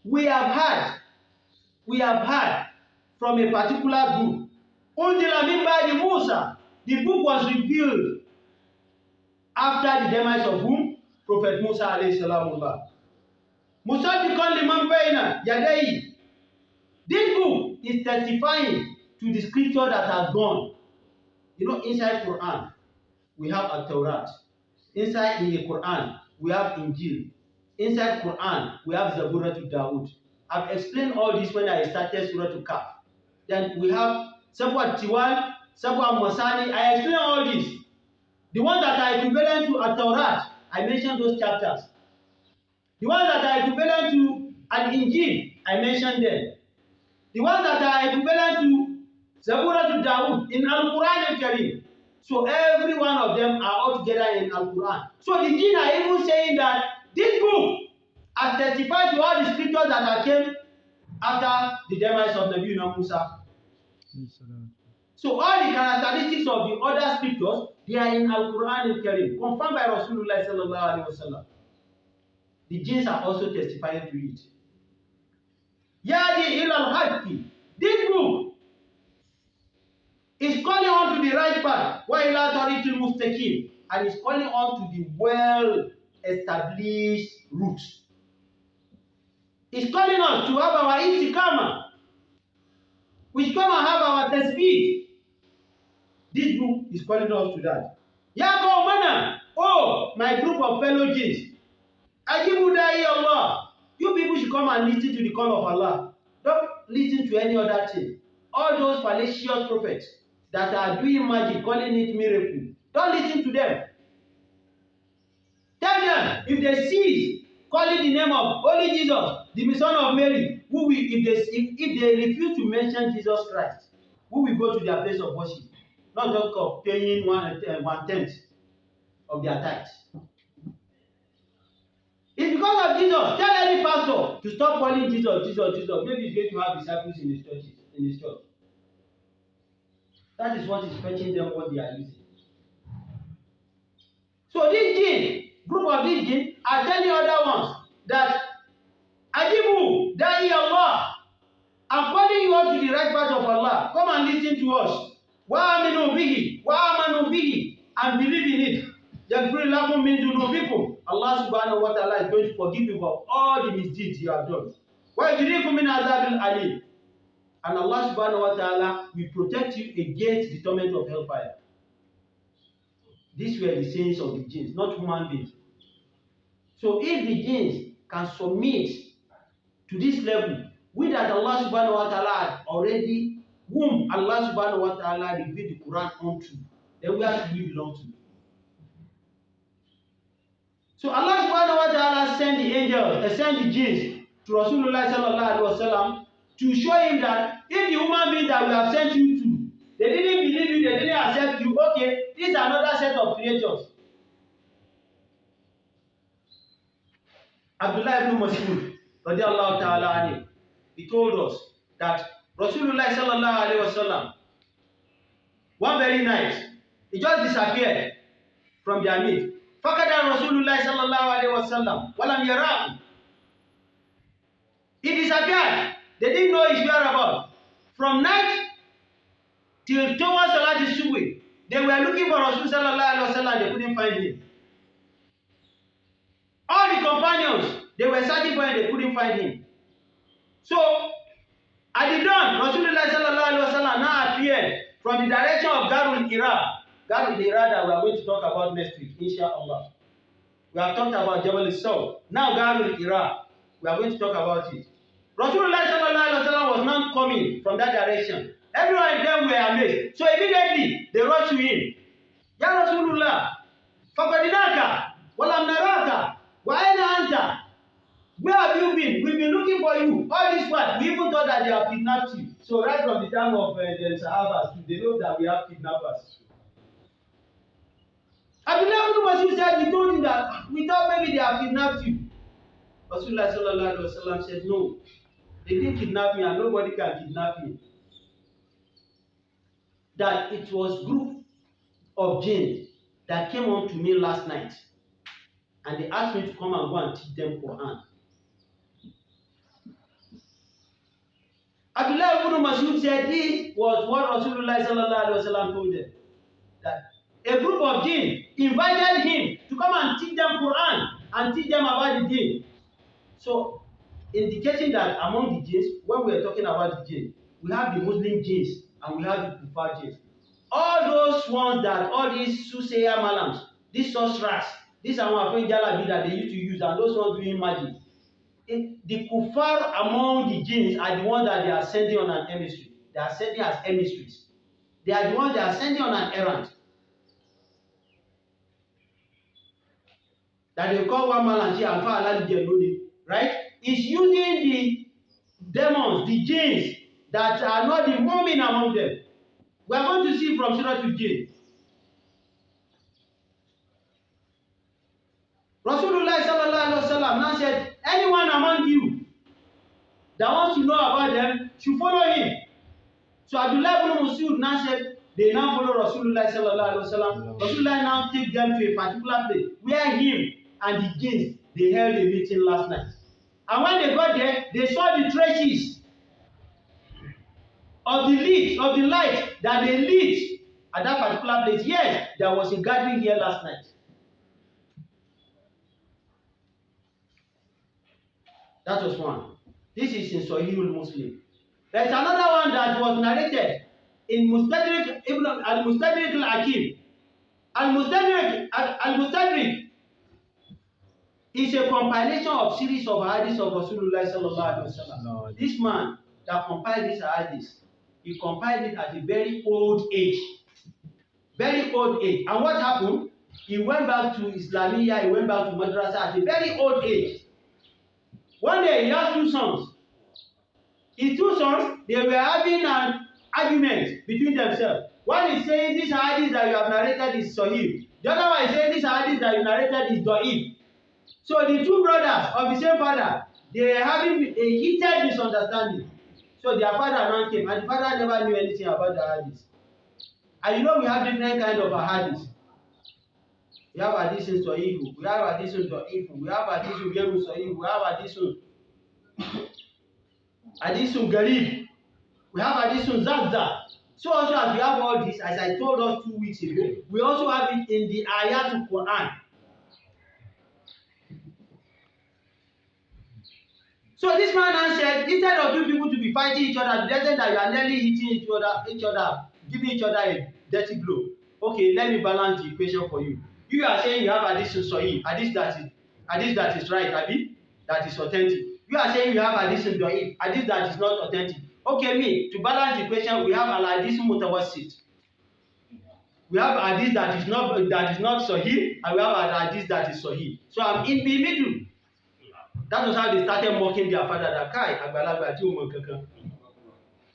We have heard from a particular group Unzila min ba'di Musa. The book was revealed after the demise of whom? Prophet Musa alayhi salamullah. Musaddiqan liman bayna yadayhi. This book is testifying to the scripture that has gone. You know, inside Quran, we have a Torah. Inside the Quran, we have Injil. Inside Quran, we have Zabura to Dawood. I've explained all this when I started Surah to Kaf. Then we have Sabwa Tiwan, Sabwa Masani. I explained all this. The ones that are equivalent to a Torah, I mentioned those chapters. The ones that are equivalent to an Injil, I mentioned them. The ones that are equivalent to Zabura to Dawood in Al-Quran al-Karim. So every one of them are all together in Al-Quran. So the Jinn are even saying that this book has testified to all the scriptures that came after the demise of Nabi Musa. So all the characteristics of the other scriptures, they are in Al-Quran al-Karim, confirmed by Rasulullah sallallahu alaihi wasallam. The Jinns are also testifying to it. Yah'illa. This book is calling on to the right path, mustada'fin, and is calling on to the well-established roots. It's calling us to have our istiqamah. We come and have our tasbih. This book is calling us to that. Mann, oh, my group of fellow Jinns, Allah. You people should come and listen to the call of Allah. Don't listen to any other thing. All those fallacious prophets that are doing magic, calling it miracle, don't listen to them. Tell them, if they cease calling the name of Holy Jesus, the son of Mary, if they refuse to mention Jesus Christ, who will go to their place of worship, not talk of paying 1/10 of their tithes. It's because of Jesus. Tell any pastor to stop calling Jesus, Jesus, Jesus. Maybe he's going to have disciples in his church. That is what is fetching them what they are using. So this jinn, group of these jinn, are telling other ones that Ajibu, Da'i Allah, I'm calling you out to the right path of Allah. Come and listen to us. Wa aminu bihi, and believe in it. Allah subhanahu wa ta'ala is going to forgive you for all the misdeeds you have done. And Allah subhanahu wa ta'ala will protect you against the torment of hellfire. These were the sayings of the jinns, not human beings. So if the jinns can submit to this level, we that Allah subhanahu wa ta'ala already, whom Allah subhanahu wa ta'ala revealed the Quran unto, then where do we belong to? So Allah subhanahu wa ta'ala sent the angels, sent the jinns to Rasulullah sallallahu alaihi wasallam to show him that if the human beings that we have sent you to, they didn't believe you, they didn't accept you, okay, this is another set of creatures. Abdullah ibn Mas'ud, radiallahu ta'ala anhu, he told us that Rasulullah sallallahu alaihi wasallam, one very night, he just disappeared from their midst. Fakada Rasulullah sallallahu alaihi wasallam, walam yarahu. He disappeared. They didn't know his whereabouts. From night till towards Salat al-Subhi, they were looking for Rasul sallallahu alaihi wasallam. They couldn't find him. All the companions, they were searching for him. They couldn't find him. So at the dawn, Rasulullah sallallahu alaihi wasallam now appeared from the direction of Garul Hira. Garul Hira that we are going to talk about next week, inshallah. We have talked about Jabal al-Saw. Now Garul Hira, we are going to talk about it. Rasulullah sallallahu alaihi wasallam was not coming from that direction. Everyone of them were amazed. So immediately they rushed to him. Ya Rasulullah, faqadinaka, walam naraka, wa aina anta? Where have you been? We've been looking for you. All this while, we even thought that they have kidnapped you. So right from the time of the Sahabas, they know that we have kidnappers. Abdullah ibn Mas'ud said, we told him that we thought maybe they have kidnapped you. Rasulullah sallallahu alaihi wasallam said, no, they didn't kidnap me and nobody can kidnap me. That it was group of jinn that came on to me last night and they asked me to come and go and teach them Quran. Abdullah ibn Mas'ud said this was what Rasulullah sallallahu alaihi wasallam told them. That a group of jinn invited him to come and teach them Quran and teach them about the jinn. So, indicating that among the jinns, when we are talking about the jinn, we have the Muslim jinns and we have the kuffar jinns. All those ones that all these soothsayer malams, these sorcerers, these are one jalabi that they used to use, and those ones doing magic. The kuffar among the jinns are the ones that they are sending on an emissary. They are sending as emissaries. They are the ones they are sending on an errand. That they call one man and say, Alpha Allah, right? It's using the demons, the jinns, that are not the mu'min among them. We are going to see from Surah to Jinn. Rasulullah sallallahu alaihi wasallam now said, anyone among you that wants to know about them should follow him. So Abdullah ibn Mas'ud now said, they now follow Rasulullah sallallahu alaihi wasallam. Rasulullah now take them to a particular place where him and the jinns, they held a meeting last night. And when they got there, they saw the traces of the light that they lit at that particular place. Yes, there was a gathering here last night. That was one. This is in Sahih Muslim. There is another one that was narrated in Mustadrik Ibn al-Mustadrik al-Akim. Al-Mustadrik is a compilation of series of hadiths of Rasulullah sallallahu alaihi wasallam. This man that compiled this hadith, he compiled it at a very old age. Very old age. And what happened? He went back to Islamiyah, he went back to Madrasa at a very old age. One day he has two sons. His two sons, they were having an argument between themselves. One is saying this hadith that you have narrated is Saheed. The other one is saying this hadith that you narrated is Taif. So the two brothers of the same father, they are having a heated misunderstanding. So their father now came, and the father never knew anything about the hadith. And you know we have different kind of hadiths. We have hadith in Sahih, we have hadith in Taif, we have hadith in Sahih, we have hadith in Garib, we have hadith in Zabza. So also as we have all this, as I told us 2 weeks ago, we also have it in the Ayatul Quran. So this man said, instead of you people to be fighting each other, pretending that you are nearly hitting each other, giving each other a dirty blow. Okay, let me balance the equation for you. You are saying you have hadith in Sahih, hadith that is right, abi, that is authentic. You are saying you have hadith in Duah, hadith that is not authentic. Okay, me, to balance the equation, we have al-hadith mutawassit. We have hadith that is not Sahih, and we have hadith that is Sahih. So I'm in the middle. That was how they started mocking their father. That Kai,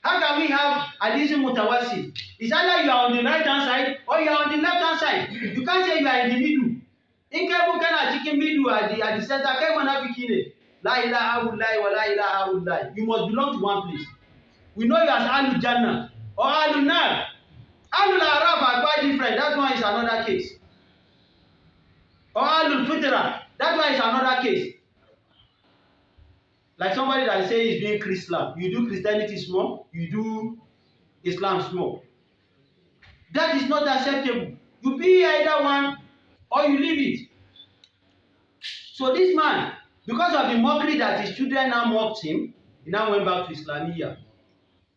how can we have hadith mutawassit? It's either you are on the right hand side or you are on the left hand side. You can't say you are in the middle. In Kebu kana chicken middle at the center. La ilaha illallah wa la ilaha illallah. You must belong to one place. We know you as Ahlul Jannah or Ahlul Nar. Ahlul Arab are quite different. That one is another case. Or Ahlul Fitra. That one is another case. Like somebody that says he's doing Islam. You do Christianity small, you do Islam small. That is not acceptable. You be either one or you leave it. So this man, because of the mockery that his children now mocked him, he now went back to Islamiyah.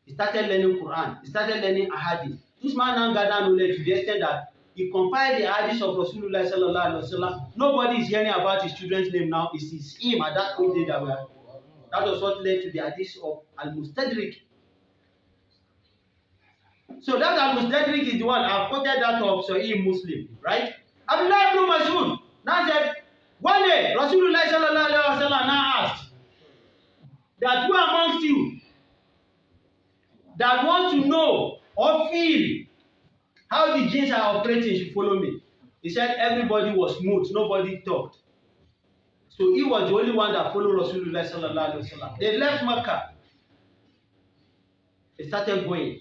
He started learning Quran. He started learning Ahadith. This man now gathered knowledge to the extent that he compiled the Ahadith of Rasulullah sallallahu alaihi wasallam. Nobody is hearing about his children's name now. It's him at that point that were. That was what led to the hadith of Al-Mustadrik. So that Al-Mustadrik is the one, I've quoted that of Sahih Muslim, right? Abdullah ibn Mas'ud now said, one day, Rasulullah sallallahu alaihi wasallam now asked, that who amongst you that wants to know or feel how the jinns are operating should follow me. He said everybody was mute, nobody talked. So he was the only one that followed Rasulullah sallallahu alaihi wasallam. They left Mecca. They started going.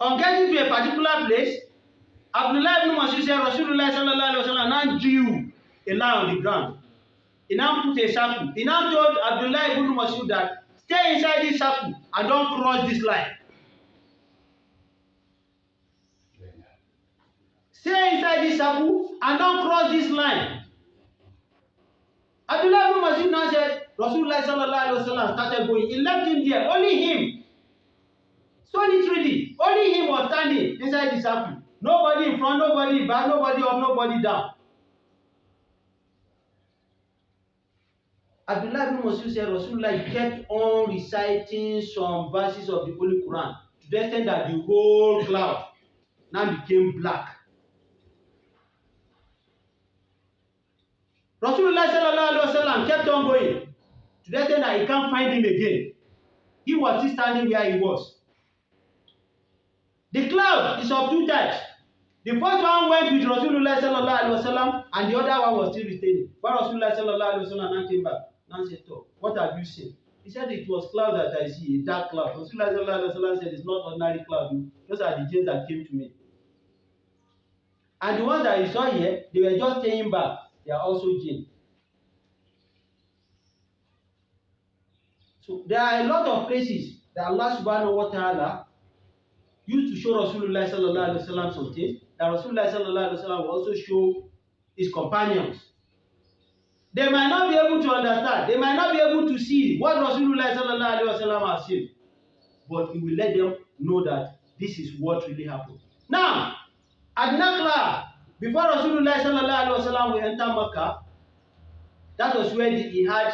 On getting to a particular place, Abdullah ibn Mas'ud said Rasulullah sallallahu alaihi wasallam now drew a line on the ground. He now put a circle. He now told Abdullah ibn Mas'ud that stay inside this circle and don't cross this line. Stay inside this circle and don't cross this line. Abdullah ibn Mas'ud now said, Rasulullah sallallahu alaihi wasallam started going. He left him there, only him. Solitary, only him was standing inside the circle. Nobody in front, nobody in back, nobody up, nobody down. Abdullah ibn Mas'ud said Rasulullah kept on reciting some verses of the Holy Quran to the extent that the whole cloud now became black. Rasulullah sallallahu alaihi wasallam kept on going to the extent that he can't find him again. He was still standing where he was. The cloud is of two types. The first one went with Rasulullah sallallahu alaihi wasallam, and the other one was still retaining. When Rasulullah sallallahu alaihi wasallam now came back, now said, "Oh, what have you seen?" He said, "It was cloud that I see, a dark cloud." Rasulullah sallallahu alaihi wasallam said, "It's not ordinary cloud. Those are the jinns that came to me." And the ones that you saw here, they were just staying back. They are also jinn. So there are a lot of places that Allah subhanahu wa ta'ala used to show Rasulullah sallallahu alaihi wasallam something that Rasulullah sallallahu alaihi wasallam will also show his companions. They might not be able to understand. They might not be able to see what Rasulullah sallallahu alaihi wasallam has seen, but he will let them know that this is what really happened. Now, at Nakhla, before Rasulullah sallallahu alaihi wasallam will enter Makkah, that was where he had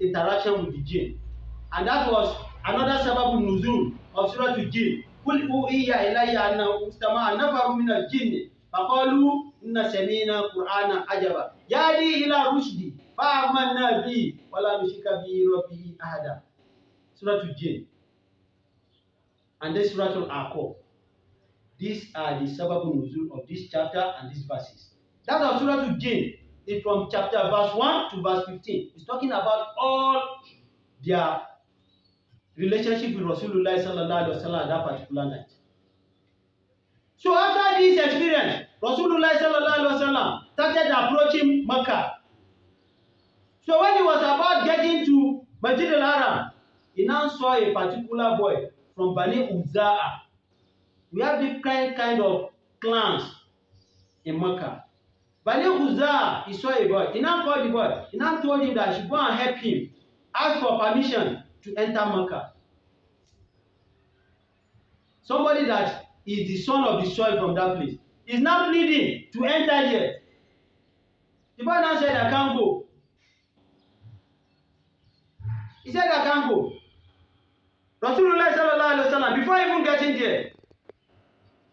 interaction with the jinn, and that was another sababul nuzul of Surah al-Jinn. قل أوحي إلي أنه استمع نفر من الجن فقالوا إن سمعنا قرآنا عجبا يهدي إلى الرشد فآمنا به ولا نشرك به ربه أحدا. Surah al-Jinn and then Surah al-Aqab. These are the sababul nuzul of this chapter and these verses. That of Surah al-Jinn is from chapter verse 1 to verse 15. It's talking about all their relationship with Rasulullah sallallahu alaihi wasallam at that particular night. So after this experience, Rasulullah sallallahu alaihi wasallam started approaching Makkah. So when he was about getting to Masjid al-Haram, he now saw a particular boy from Bani Uzza'a. We have different kind of clans in Makkah. Bani Uzza'a, he saw a boy. He now called the boy. He now told him that he should go and help him, ask for permission to enter Makkah. Somebody that is the son of the soil from that place is now pleading to enter here. The boy now said, "I can't go." He said, "I can't go." Rasulullah sallallahu alaihi wasallam, before even getting there,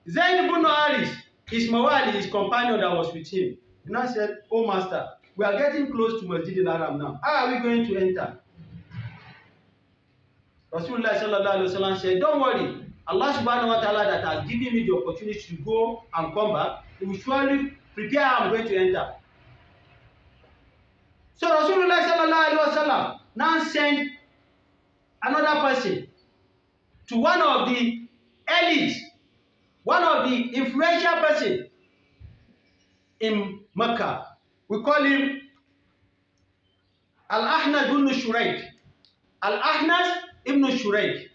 Zayd ibn Haris, his mawali, his companion that was with him, he now said, "Oh master, we are getting close to Masjid al-Haram now. How are we going to enter?" Rasulullah sallallahu alaihi wasallam said, "Don't worry. Allah subhanahu wa ta'ala that has given me the opportunity to go and come back, he will surely prepare how I'm going to enter." So Rasulullah sallallahu alaihi wasallam now sent another person to one of the elites, one of the influential person in Makkah. We call him Al-Ahnas ibn Shuraik. Al-Ahnas ibn Shuraik.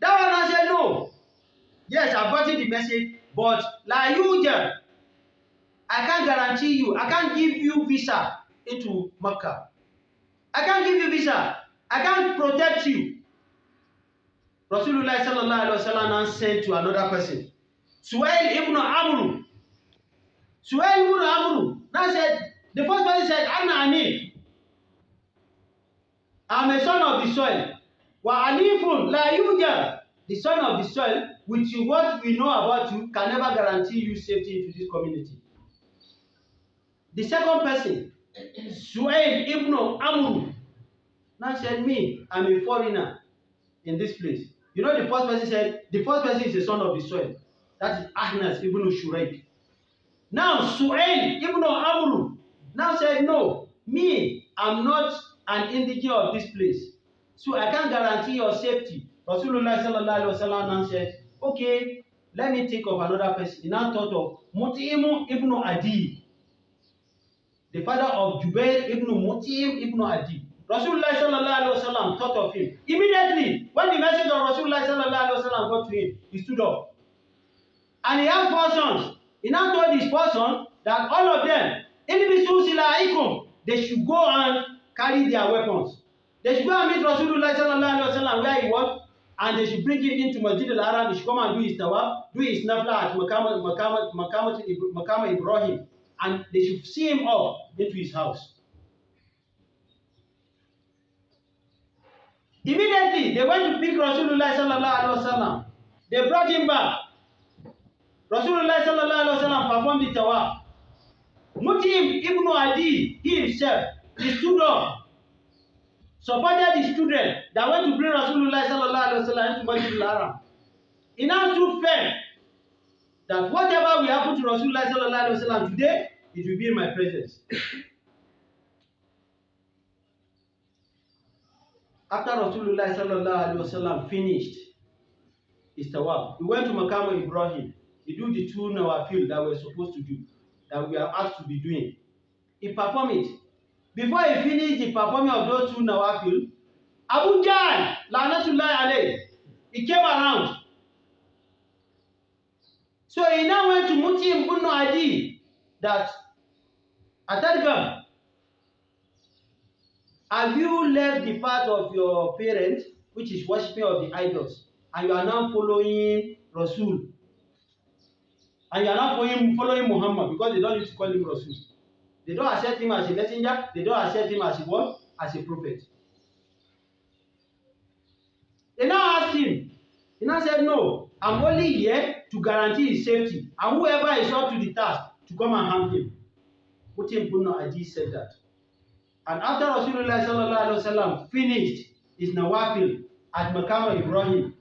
That one I said, "No. Yes, I've gotten the message, but la yuja, I can't guarantee you. I can't give you visa into Makkah. I can't give you visa. I can't protect you." Rasulullah sallallahu alaihi wasallam sent to another person, Suhail ibn Amr. Suhail ibn Amr now said, the first person said, "Ana Anif. I'm a son of the soil. Wa Anifun la yuja." The son of the soil, which what we know about you, can never guarantee you safety into this community. The second person, Suhail ibn Amr, now said, "Me, I'm a foreigner in this place." You know, the first person said, the first person is the son of the soil. That is Ahnas ibn Shuraik. Now, Suhail ibn Amr now said, "No, me, I'm not an indigenous of this place, so I can't guarantee your safety." Rasulullah sallallahu alaihi wasallam now said, "Okay, let me think of another person." He now thought of Mut'im ibn Adi, the father of Jubair ibn Mut'im ibn Adi. Rasulullah sallallahu alaihi wasallam thought of him. Immediately, when the message of Rasulullah sallallahu alaihi wasallam got to him, he stood up. And he had 4 sons. He now told his 4 sons that all of them, they should go and carry their weapons. They should go and meet Rasulullah sallallahu alaihi wasallam where he was, and they should bring him into Masjid al-Haram. He should come and do his tawaf, do his nafla at Maqam Ibrahim, and they should see him off into his house. Immediately, they went to pick Rasulullah sallallahu alaihi wasallam. They brought him back. Rasulullah sallallahu alaihi wasallam performed the tawaf. Mutim ibn Adi, he himself, he stood up, supported his children that went to bring Rasulullah sallallahu alaihi wasallam into Masjid al-Haram. He now stood firm that whatever will happen to Rasulullah sallallahu alaihi wasallam today, it will be in my presence. After Rasulullah sallallahu alaihi wasallam finished his tawaf, he went to Maqam Ibrahim. He do the 2 nawafil that we're supposed to do, that we are asked to be doing. He performed it. Before he finished the performing of those 2 nawafil, Abu Jahl, la'natullahi alayhi, he came around. So he now went to Mutim ibn Adi that, Atadgam, have you left the path of your parents, which is worshipping of the idols, and you are now following Rasul? And you are not following Muhammad, because they don't need to call him Rasul. They don't accept him as a messenger. They don't accept him as a what? As a prophet. They now asked him. He now said, no, I'm only here to guarantee his safety. And whoever is up to the task, to come and harm him. Mutim ibn Adi said that. And after Rasulullah sallallahu alaihi wasallam finished his nawafil at Maqam Ibrahim,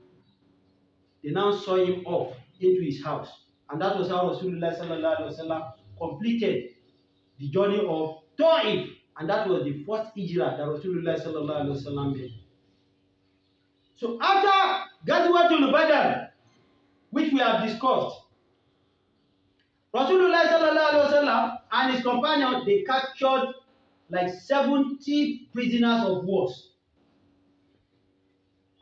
they now saw him off into his house. And that was how Rasulullah sallallahu alaihi wasallam completed the journey of Taif. And that was the first Hijira that Rasulullah sallallahu alaihi wasallam made. So after Ghazwatul Badr, which we have discussed, Rasulullah sallallahu alaihi wasallam and his companions, they captured like 70 prisoners of war.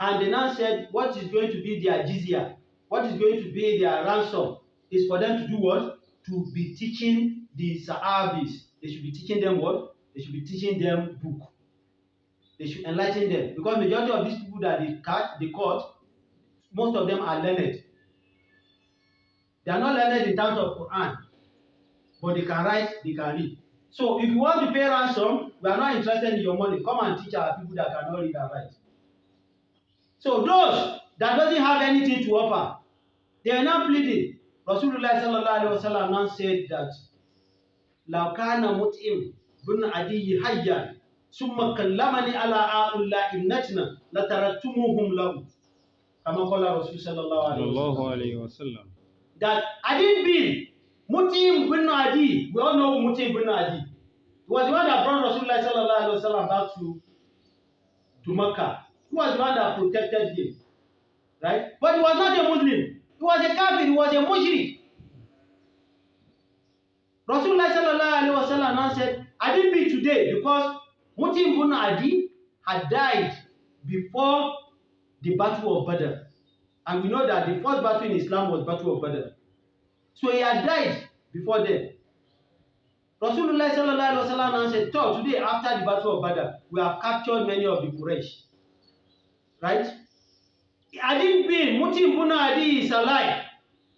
And they now said, what is going to be their jizya? What is going to be their ransom? Is for them to do what? To be teaching the Sahabis. They should be teaching them what? They should be teaching them book. They should enlighten them. Because majority of these people that they caught, most of them are learned. They are not learned in terms of Quran, but they can write, they can read. So if you want to pay ransom, we are not interested in your money. Come and teach our people that cannot read and write. So those that doesn't have anything to offer, they are not pleading. Rasulullah sallallahu alaihi wasallam now said that لو كان مطعم بن عدي حيا ثم كلمني على هؤلاء النتنة لتركتموهم له كما قال رسول صلى الله عليه وسلم. That Adi bin Mutim bin Adi, we all know Mutim bin Adi. He was the one that brought Rasulullah sallallahu alaihi wasallam back to Mecca. He was the one that protected him, right? But he was not a Muslim. He was a kafir, he was a mushrik. Rasulullah sallallahu alaihi wasallam now said, I didn't be today because Mutim bin Adi had died before the battle of Badr. And we know that the first battle in Islam was Battle of Badr. So he had died before then. Rasulullah sallallahu alaihi wasallam now said, today after the battle of Badr, we have captured many of the Quraysh. Right? Adin bin Mutim bin Adi is alive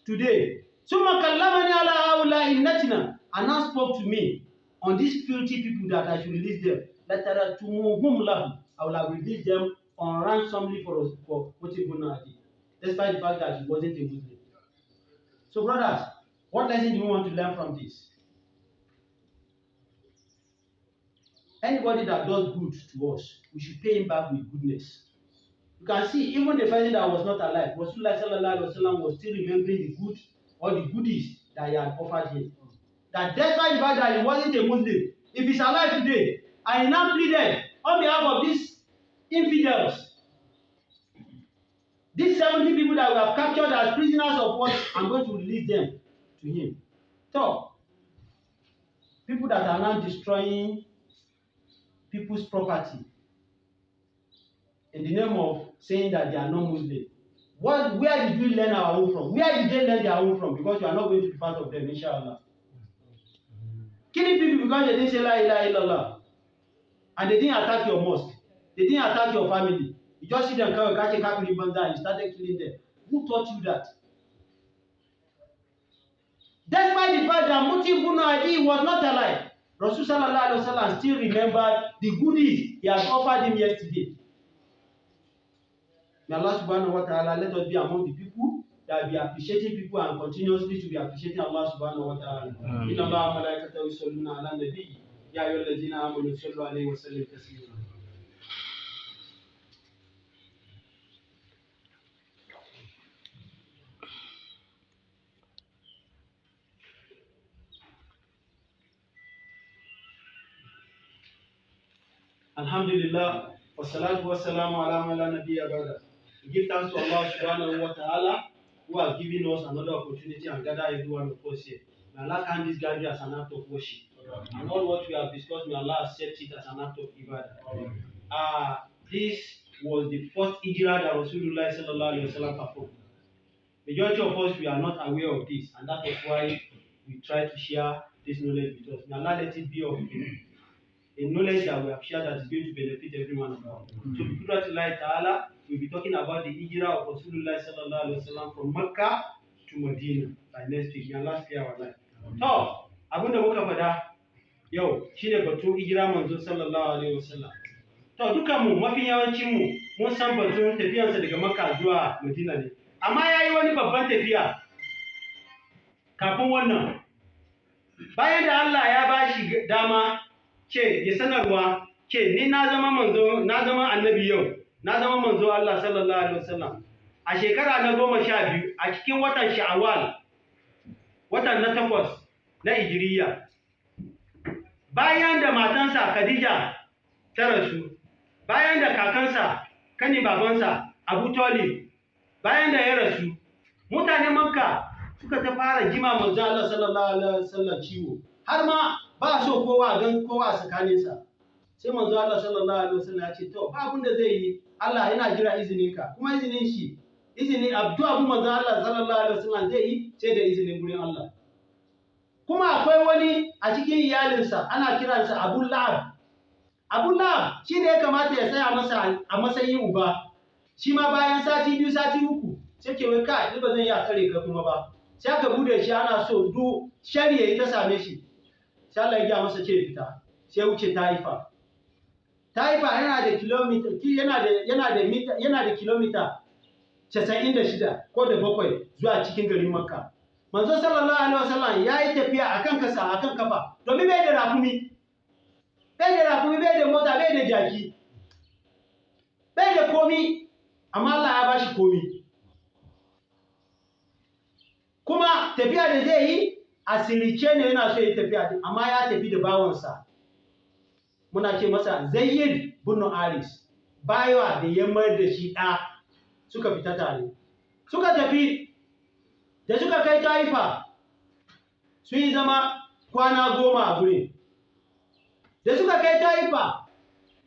today. Summa kallamani ala haula'i natina, and now spoke to me on these filthy people that I should release them. Lataratumuhum lahu, I will have released them on ransomly for Mutim bin Adi, despite the fact that he wasn't a Muslim. So brothers, what lesson do you want to learn from this? Anybody that does good to us, we should pay him back with goodness. You can see, even the person that was not alive, Rasulullah sallallahu alaihi wasallam was still remembering the good or the goodies that he had offered him. That despite the fact that he wasn't a Muslim, if he's alive today, and he now pleaded on behalf of these infidels, these 70 people that we have captured as prisoners of war, I'm going to release them to him. So, people that are now destroying people's property, in the name of saying that they are not Muslim. Where did we learn our own from? Where did they learn their own from? Because you are not going to be part of them, inshallah. Killing people because they didn't say la ilaha illallah. And they didn't attack your mosque. They didn't attack your family. You just see them come, catch a couple of bands and you started killing them. Who taught you that? Despite the fact that Muti ibn Adi was not alive, Rasul sallallahu alaihi wasallam still remembered the goodies he had offered him yesterday. May Allah subhanahu wa ta'ala let us be among the people that be appreciating people and continuously to be appreciating Allah subhanahu wa ta'ala. Inna Allaha wa mallaktahu yusalluna ala nabi ya ayyuhalladhina amanu sallu alayhi wa sallimu taslima. Alhamdulillah, wassalatu wassalamu ala man la nabiyya ba'da. We give thanks to Allah subhanahu wa ta'ala who has given us another opportunity and gather everyone of us here. May Allah count this gathering as an act of worship. And all what we have discussed, may Allah accept it as an act of ibadah. This was the first Hijira that Rasulullah sallallahu alaihi wasallam performed. Majority of us, we are not aware of this, and that is why we try to share this knowledge with us. May Allah let it be of a knowledge that we have shared that is going to benefit everyone of us. So, Qudratullah Ta'ala, we'll be talking about the Hijira of Rasulullah sallallahu alaihi wasallam from Mecca to Medina by next week. May Allah spare our life. So, abunda muka fada yau shine batun Hijira manzo sallallahu alaihi wasallam. To dukan mu mafi yawancin mu mun san batun tafiyarsa daga Mecca zuwa Medina ne. Amma yayi wani babban tafiya kafin wannan. Bayan da Allah ya bashi dama ce ya sanarwa ce ni na zama manzo, na zama annabi yau, na zama manzo Allah sallallahu alaihi wasallam a shekara na 12 a cikin watan Sha'wal, watan na 8 na Hijriya. Bayan da matansa Khadija ta rasu, bayan da kakansa kani babansa Abu Talib bayan da ya rasu, mutanen Makka suka ta fara jima manzo Allah sallallahu alaihi wasallam ciwo, har ma ba so kowa gan kowa tsakaninsa. Sai manzo Allah sallallahu alaihi wasallam ya ce to ba abin da zai yi, Allah yana jira izininka, kuma izinin abu manzo Allah sallallahu alaihi wasallam zai yi sai da izinin gurin Allah. Kuma akwai wani a cikin iyalinsa ana kiransa Abu Lahab. Abu Lahab shi ne ya kamata ya tsaya masa a matsayin uba. Shi ma bayan sati 2 sati 3 sai ke wai kai ba zan iya tsare ka kuma ba. Sai aka bude shi ana so shari'a ta same shi. Sai Allah ya masa ce fita, sai wuce Taifa. Taifa yana da kilomita 96 ko da 7 zuwa cikin garin Makka. Manzo sallallahu alaihi wasallam yayi tafiya akan kafa domin bai da rakumi. Bai da mota, bai da jaki. Bai da komi, amma Allah ya bashi komi. Kuma tafiya da zai yi asirice ne, yana so ya tafiya amma ya tafi da bawansa. Muna ce masa Zayyid bin Aris, bayawa da ya mayar da shi ɗa, suka fita tare. Suka tafi, da suka kai Taifa, sun yi zama kwana 10 a gurin. Da suka kai Taifa,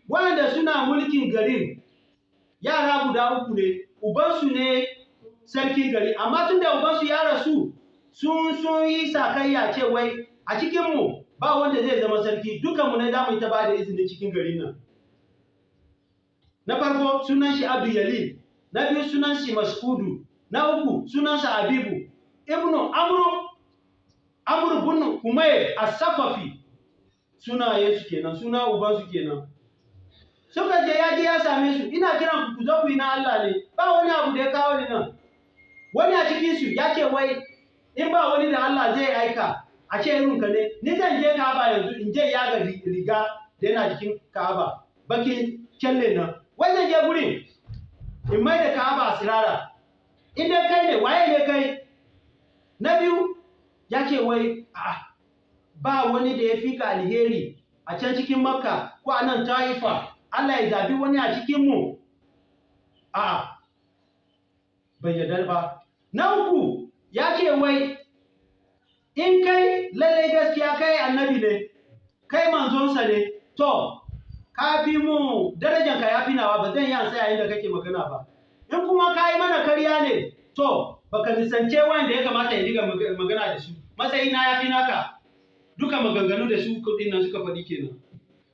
wanda suna mulkin garin, yara guda 3 ne, ubansu ne sarkin gari, amma tun da ubansu ya rasu, sun yi sakayya ce wai a cikinmu ba wanda zai zama sarki, dukanmu ne za mu yi ta ba da izinin cikin garin nan. Na farko sunan shi Abdu Yalil, na biyu sunan shi Maskudu, na uku sunan sa Habibu ibnu Amr bin Umayr as-Saqafi. Sunaye su kenan, suna uban su kenan. Suka je ya same su, ina kiran ku zo ku yi na Allah ne, ba wani abu da ya kawo ni nan. Wani a cikin su ya ce wai in ba wani da Allah zai aika a ce irin ka ne, ni zan je Ka'aba yanzu in je yaga riga da yana jikin Ka'aba, bakin kyalle nan. Wai zan je gurin in mai da Ka'aba sirara. In dai kai ne, waye ne kai? Na biyu ya ce wai ba wani da ya fi ka alheri a can cikin Makka ko a nan Taifa, Allah ya zabi wani a cikinmu. Bai yarda ba. Na uku ya ce wai in kai lallai gaskiya kai annabi ne, kai manzonsa ne, to ka fi mu darajar ka yafi nawa ba zan yi an tsaya inda kake magana ba in kuma ka yi mana karya ne to baka nisance wanda ya kamata ya diga magana da su matsayi na yafi naka duka maganganu da su kudin nan suka faɗi kenan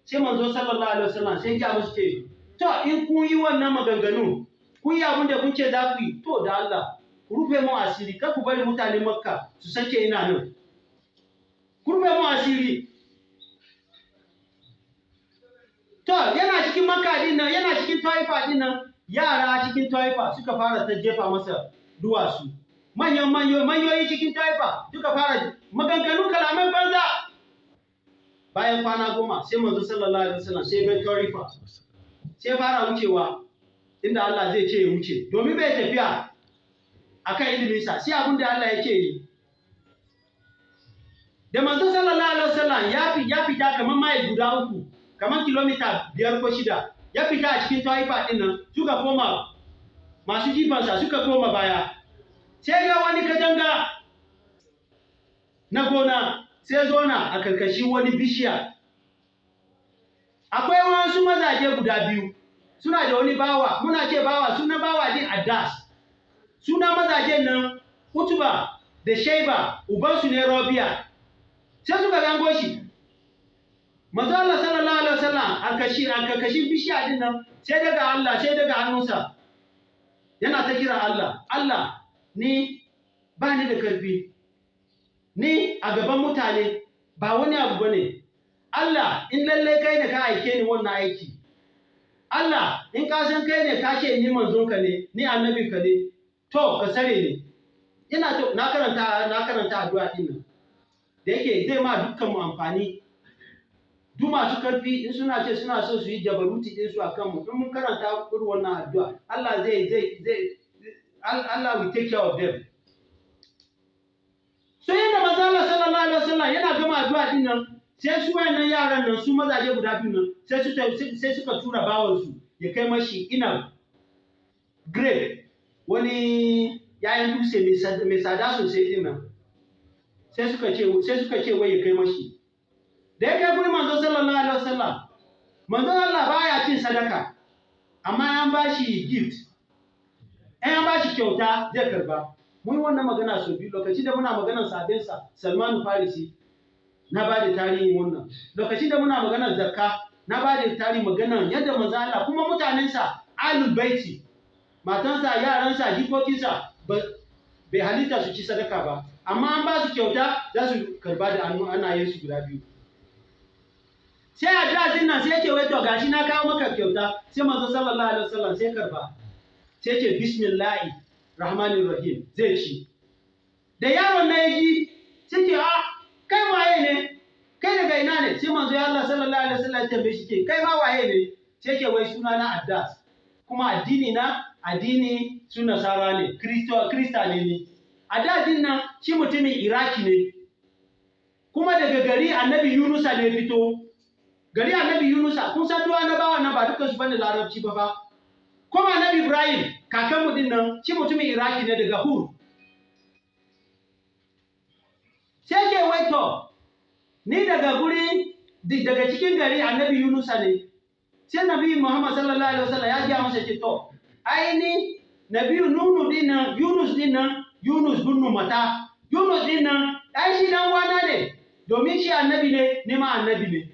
sai manzo sallallahu alaihi wasallam sai ya musu ce to in kun yi wannan maganganu kun yi abin da kun ce za ku yi to da Allah ku rufe mu asiri kar ku bari mutanen Makka su sake ina nan ku rufe mu asiri to yana cikin Makka din nan yana cikin Taifa din nan yara cikin Taifa suka fara ta jefa masa duwatsu manyoyi cikin Taifa suka fara maganganun kalaman banza bayan kwana 10 sai manzo sallallahu alaihi wasallam sai bai Taifa sai fara wucewa inda Allah zai ce ya wuce domin bai tafiya akan iliminsa sai abin da Allah ya ce yi da manzo sallallahu alaihi wasallam ya fita kamar mai guda 3 kamar kilomita 5 ko 6 ya fita a cikin Taifa din nan suka koma masu jifansa suka koma baya sai ga wani katanga na gona sai zona a karkashin wani bishiya akwai wasu mazaje guda biyu suna da wani bawa muna ce bawa sunan bawa din Addas suna mazajen nan Utuba da Shaiba ubansu ne Rabi'a sai suka gango shi manzo Allah sallallahu alaihi wasallam an karkashin bishiya din nan sai daga hannunsa yana ta kira Allah ni ba ni da karfi ni a gaban mutane ba wani abu bane Allah in lalle kai ne ka aike ni wannan aiki Allah in ka san kai ne ka ce ni manzonka ne ni annabinka ne to ka sare ni ina to na karanta addu'a din nan da yake zai ma dukkan mu amfani duk masu karfi in suna ce suna so su yi jabaruti din su akan mu in mun karanta irin wannan addu'a Allah Allah will take care of them so yadda manzo Allah sallallahu alaihi wasallam yana gama addu'a din nan sai su wayannan yaran nan su mazaje guda biyu nan sai suka tura bawansu ya kai mashi ina grape wani yayin dutse mai tsada sosai din nan sai suka ce wai ya kai mashi da ya kai gurin manzo sallallahu alaihi wasallam manzo Allah baya cin sadaka amma an bashi gift an bashi kyauta zai karba mun wannan magana so biyu lokaci da muna maganar sabinsa Salman Farisi na ba da tarihin wannan lokacin da muna maganar zakka na ba da tarihin maganar yadda manzo Allah kuma mutanensa alul baiti matansa yaransa jikokinsa bai halitta su ci sadaka ba amma an ba su kyauta za su karba da annayen su guda biyu sai addu'a nan sai yake wai to gashi na kawo maka kyauta sai manzo sallallahu alaihi wasallam sai karba sai ce bismillahir rahmanir rahim zai ci da yaron na yaji sai ce kai waye ne kai daga ina ne sai manzo ya Allah sallallahu alaihi wasallam ya tambaye shi ce kai ma waye ne sai ke wai suna na Addas kuma addini su Nasara ne Krista ne Addas din nan shi mutumin Iraki ne kuma daga gari Annabi Yunusa ne fito gari Annabi Yunusa kun san duwa na bawa nan ba dukkan su bane larabci ba kuma Annabi Ibrahim kakanmu din nan shi mutumin Iraki ne daga Hur sai ke waito ni daga cikin gari Annabi Yunusa ne sai Nabi Muhammad sallallahu alaihi wasallam ya ji masa ce to aini Nabi Yunus bin Mata Yunus din nan ai shi dan wana ne domin shi annabi ne ni ma annabi ne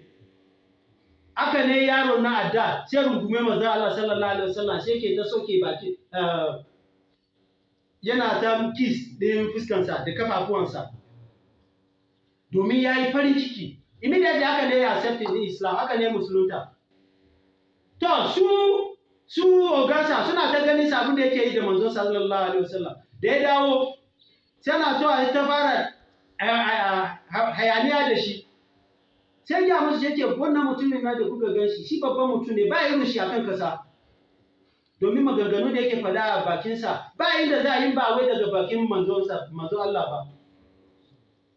aka ne yaro na adda sai rungume manzo Allah sallallahu alaihi wasallam sai ke ta soke baki yana ta kiss din fuskansa da kafafuwansa domin yayi farin ciki immediately aka ne ya accept in Islam aka ne musulunta to su ogansa suna ta ganin sabon da yake yi da manzo sallallahu alaihi wasallam da ya dawo sai na zuwa ta fara hayaniya da shi sai ya musu yake wannan mutumin na da kuka ganshi shi babban mutum ne ba irin shi akan kasa domin maganganu da yake fada a bakinsa ba inda za a yi ba wai daga bakin manzo Allah ba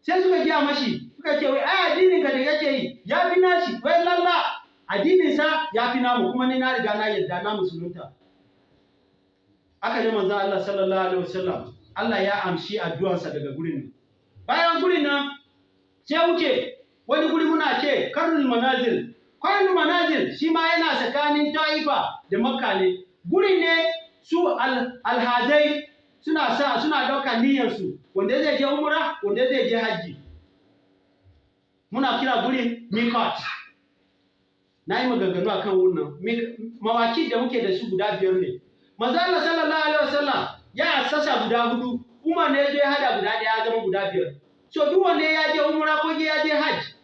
sai suka giya mashi suka ce wai ai addinin ka da yake yi ya fi nashi wai lalla addinin sa ya fi namu kuma ni na riga na yadda na musulunta aka ne manzo Allah sallallahu alaihi wasallam Allah ya amshi addu'arsa daga gurin nan bayan gurin nan sai wuce wani guri muna ce karnul manazil Qarnu manazil shi ma yana tsakanin Taifa da Makka ne. Guri ne su alhazai suna ɗaukar niyyarsu wanda zai je umra wanda zai je hajji. Muna kira gurin miqat. Na yi maganganu a kan wannan. Mawaki da muke da su guda 5 ne. Manzo Allah sallallahu alaihi wasallam ya assasa guda 4. Umar ne zai hada guda 1 ya zama guda 5. So duk wanda ya je umra ko ya je hajji,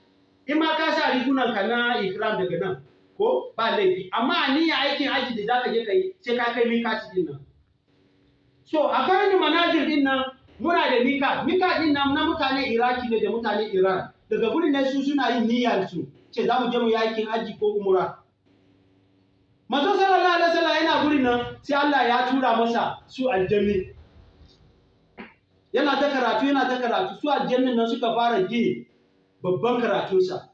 in ma ka sa rigunan ka na ikram daga nan ko ba laifi, amma niyya aikin hajji da zaka je kai sai ka kai miqat din nan. So akwai manazil din nan muna da miqat din nan na mutane Iraki ne da mutane Iran. Daga gurin ne su suna yin niyyar su ce za mu je mu yakin hajji ko umra. Manzo sallallahu alaihi wasallam yana gurin nan sai Allah ya tura masa su aljanni. Yana ta karatu su aljannin nan suka fara ji babban karatunsa.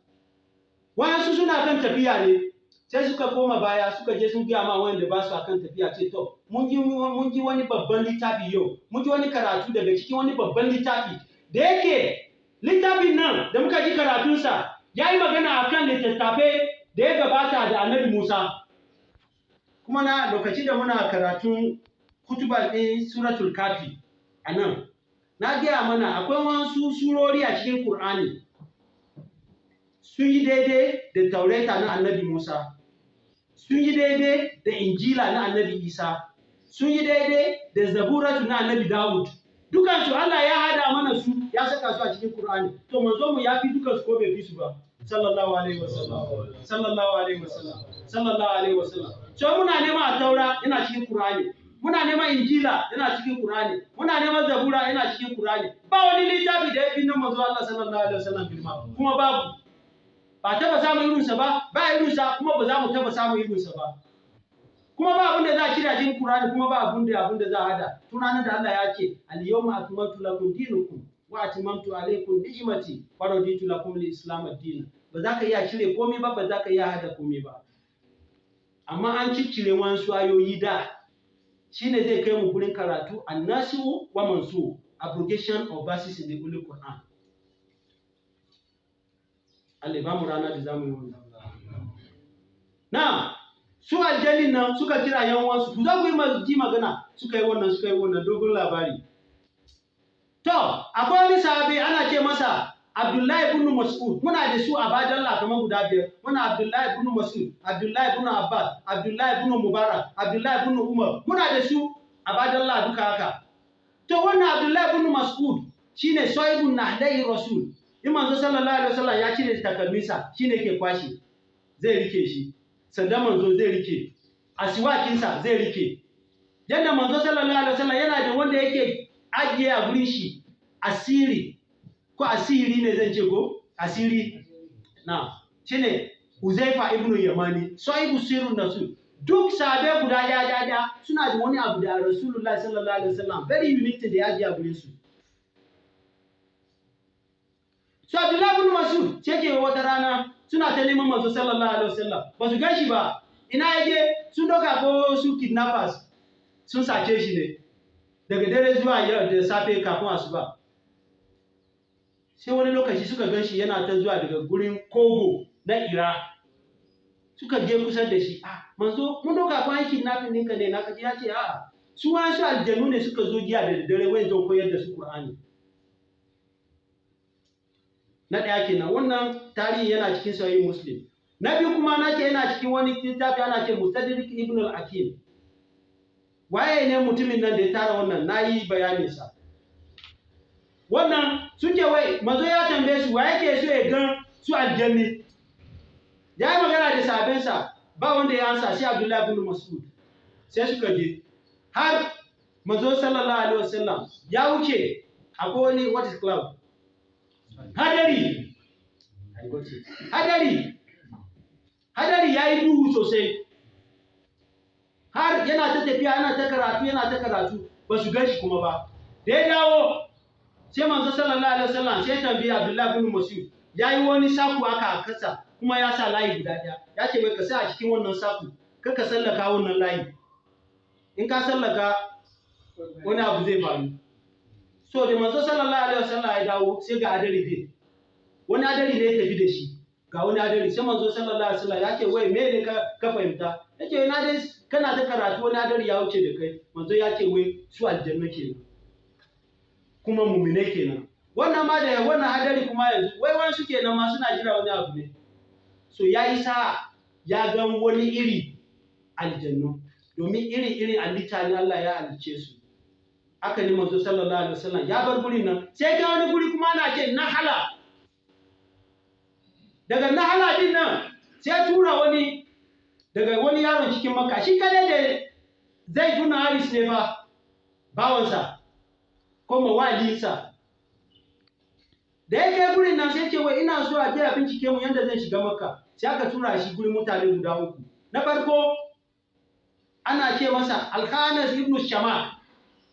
Wayansu suna kan tafiya ne sai suka koma baya suka je sun gaya ma wanda ba su akan tafiya ce to mun ji wani babban littafi yau, mun ji wani karatu daga cikin wani babban littafi da yake littafin nan da muka ji karatunsa ya yi magana akan littattafai da ya gabata da annabi Musa. Kuma na lokaci da muna karatun kutuba ɗin suratul kafi a nan na gaya mana akwai wasu surori a cikin Kur'ani sun yi daidai da taurata na annabi Musa, sun yi daidai da injila na annabi Isa, sun yi daidai da zaburatu na annabi Dawud. Dukansu Allah ya hada mana su ya saka su a cikin Kur'ani. To manzo mu ya fi dukansu ko bai fi su ba sallallahu alaihi wasallam. So muna neman taura yana cikin Kur'ani, muna neman injila yana cikin Kur'ani, muna neman zabura yana cikin Kur'ani. Ba wani littafi da ya fi nan manzo Allah sallallahu alaihi wasallam girma, kuma babu. Ba taba samun irinsa ba irinsa, kuma ba za mu taba samun irinsa ba. Kuma ba abin da za a kira cikin Kur'ani, kuma ba abin da za a hada. Tunanin da Allah ya ce al-yawma akmaltu lakum dinakum wa atmamtu alaykum ni'mati wa raditu lakum al-islam ad-din. Ba za ka iya cire komai ba za ka iya hada komai ba. Amma an ciccire wasu ayoyi da shine zai kai mu gurin karatu an-nasu wa mansu, abrogation of verses in the Holy Quran. Allah ba mu rana da zamu yi wannan. Na su aljannin nan suka kira yan uwansu ku za ku yi magana suka yi wannan dogon labari. To akwai wani sahabi ana ce masa Abdullahi ibn Mas'ud. Muna da su a Badalla kamar guda 5. Muna Abdullahi ibn Mas'ud, Abdullahi ibn Abbas, Abdullahi ibn Mubarak, Abdullahi ibn Umar. Muna da su a Badalla duka haka. To wannan Abdullahi ibn Mas'ud shine sahibun nahdai Rasul. In manzo sallallahu alaihi wasallam ya cire takalminsa shine ke kwashi zai rike shi. Sandan manzo zai rike, asiwakinsa zai rike. Yadda manzo sallallahu alaihi wasallam yana da wanda yake ajiye a gurin shi asiri ko asiri ne zan ce ko asiri na shine Huzaifa ibn Yamani sahibu sirrun nasul. Duk sahabe guda ya suna da wani abu da Rasulullahi sallallahu alaihi wasallam very unique da ya ajiye a gurin su. So Abdullahi ibn Mas'ud ce wata rana suna ta neman manzo sallallahu alaihi wasallam ba su gashi ba, ina yaje sun doka ko su kidnappers sun sace shi ne daga dare zuwa yau da safe kafin asuba. Sai wani lokaci suka ganshi yana ta zuwa daga gurin kogo na Ira, suka je kusa da shi, manzo mun doka ko an kidnapping ɗinka ne na kaji ya ce a'a su wasu aljanu ne suka zo jiya da dare wai zo koyar da su Qur'ani. Na ɗaya kenan wannan tarihi yana cikin sahih Muslim. Na biyu kuma nake yana cikin wani littafi ana ce Mustadrak ibn al-Hakim. Waye ne mutumin nan da ya tara wannan nayi bayanin sa. Wannan suke wai manzo ya tambaye su waye ke so ya gan su aljanni. Ya yi magana da sahabbansa ba wanda ya ansa sai Abdullahi ibn Mas'ud. Sai suka je har manzo sallallahu alaihi wasallam ya wuce akwai wani what is cloud hadari ya yi duhu sosai har yana ta tafiya yana ta karatu ba su gan shi kuma ba. Da ya dawo sai manzo sallallahu alaihi wasallam sai tambayi Abdullahi ibn Mas'ud ya yi wani saku aka a kasa kuma ya sa layi guda ɗaya ya ce bai ka sa a cikin wannan saku kar ka sallaka wannan layi, in ka sallaka wani abu zai faru. So da manzo sallallahu alaihi wasallam ya dawo sai ga adari din wani adari ne ya tafi da shi ga wani hadari sai manzo sallallahu alaihi wasallam ya ce wai me ne ka fahimta yace ina dai kana ta karatu wani hadari ya wuce da kai manzo ya ce wai su aljanna kenan kuma mu'mine kenan wannan ma da wannan hadari kuma yanzu wai wani suke nan ma suna jira wani abu ne so yayi sa ya ga wani iri aljannu domin iri halitta ne Allah ya halice su aka ne manzo sallallahu alaihi wasallam ya bar gurin nan sai ga wani guri kuma ana ce nahala daga nahala din nan sai tura wani daga wani yaron cikin makka shi kade da zai tuna haris ne fa bawansa ko mawalinsa da yake gurin nan sai ce wai ina so a je a bincike mu yanda zan shiga makka sai aka tura shi gurin mutane guda uku na farko ana ce masa alhanas ibn shama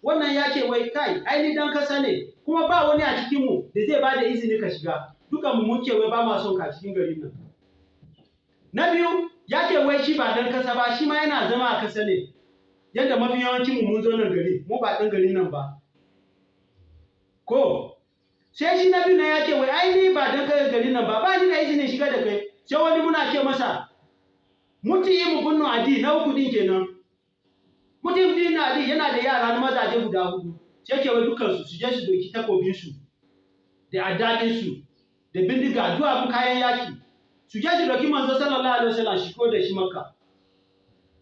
wannan ya ce wai kai ai dan kasa ne kuma ba wani a cikin mu da zai bada izini ka shiga dukan mu mun ce wai ba ma son ka cikin garin nan na biyu ya ce wai shi ba dan kasa ba shi ma yana zama a kasa ne yadda mafi yawancin mu mun zo nan gari mu ba dan garin nan ba ko sai shi na biyu na ya ce wai ai ni ba dan kai garin nan ba ni da izinin shiga da kai sai wani muna ce masa muti mu bunnu adi na uku din kenan mutum din adi yana da yara na mazaje guda hudu sai ke wai dukkan su je su doki takobin su da adadin su da bindiga duwa kayan yaki su je su doki manzo sallallahu alaihi wasallam shi ko da shi makka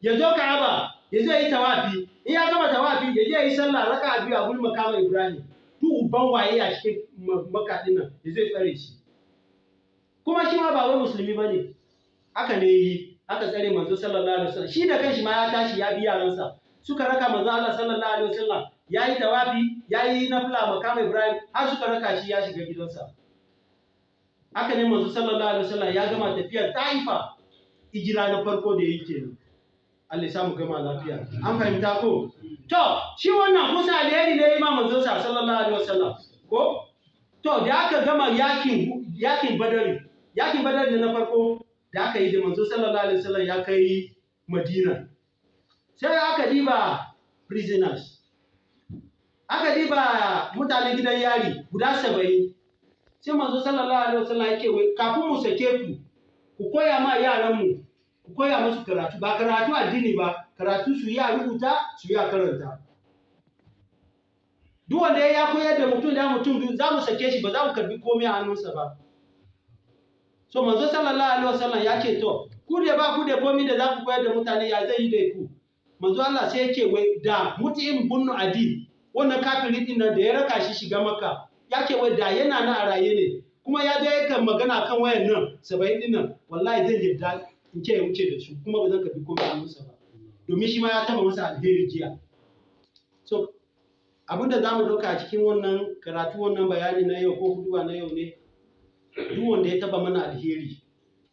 ya zo Ka'aba ya zo yi tawafi in ya gama tawafi ya je yi sallah raka'a biyu a gurin makamin Ibrahim duk ban waye a cikin makka din nan ya zo tsare shi kuma shi ma ba wai musulmi bane haka ne yi aka tsare manzo sallallahu alaihi wasallam shi da kanshi ma ya tashi ya bi yaransa suka raka manzo Allah sallallahu alaihi wasallam yayi tawafi yayi nafila makamin Ibrahim har suka raka shi ya shiga gidansa haka ne manzo sallallahu alaihi wasallam ya gama tafiyar Taifa hijira na farko da yake kenan Allah ya samu gama lafiya an fahimta ko to shi wannan kusa alheri ne imam manzo sallallahu alaihi wasallam ko to da aka gama yakin badari ne na farko da aka yi da manzo sallallahu alaihi wasallam ya kai Madina sai aka diba prisoners aka diba mutanen gidan yari guda 70 sai manzo sallallahu alaihi wasallam yake wai kafin mu sake ku koya ma yaran mu ku koya musu karatu ba karatu addini ba karatu su ya rubuta su ya karanta duk wanda ya koyar da mutum biyu za mu sake shi ba za mu karbi komai a hannunsa ba so manzo sallallahu alaihi wasallam ya ce to ku da ba ku da komai da za ku koyar da mutane ya zai yi da ku manzo Allah sai ya ce wai da mutim bunnu adin wannan kafiri din nan da ya raka shi shiga makka ya ce wai da yana na a raye ne kuma ya je kan magana kan wayan nan 70 din nan wallahi zan yarda in ce ya wuce da su kuma ba zan karbi komai a hannunsa ba domin shi ma ya taba masa alheri jiya so abinda za mu dauka a cikin wannan karatu wannan bayani na yau ko huduwa na yau ne duk wanda ya taba mana alheri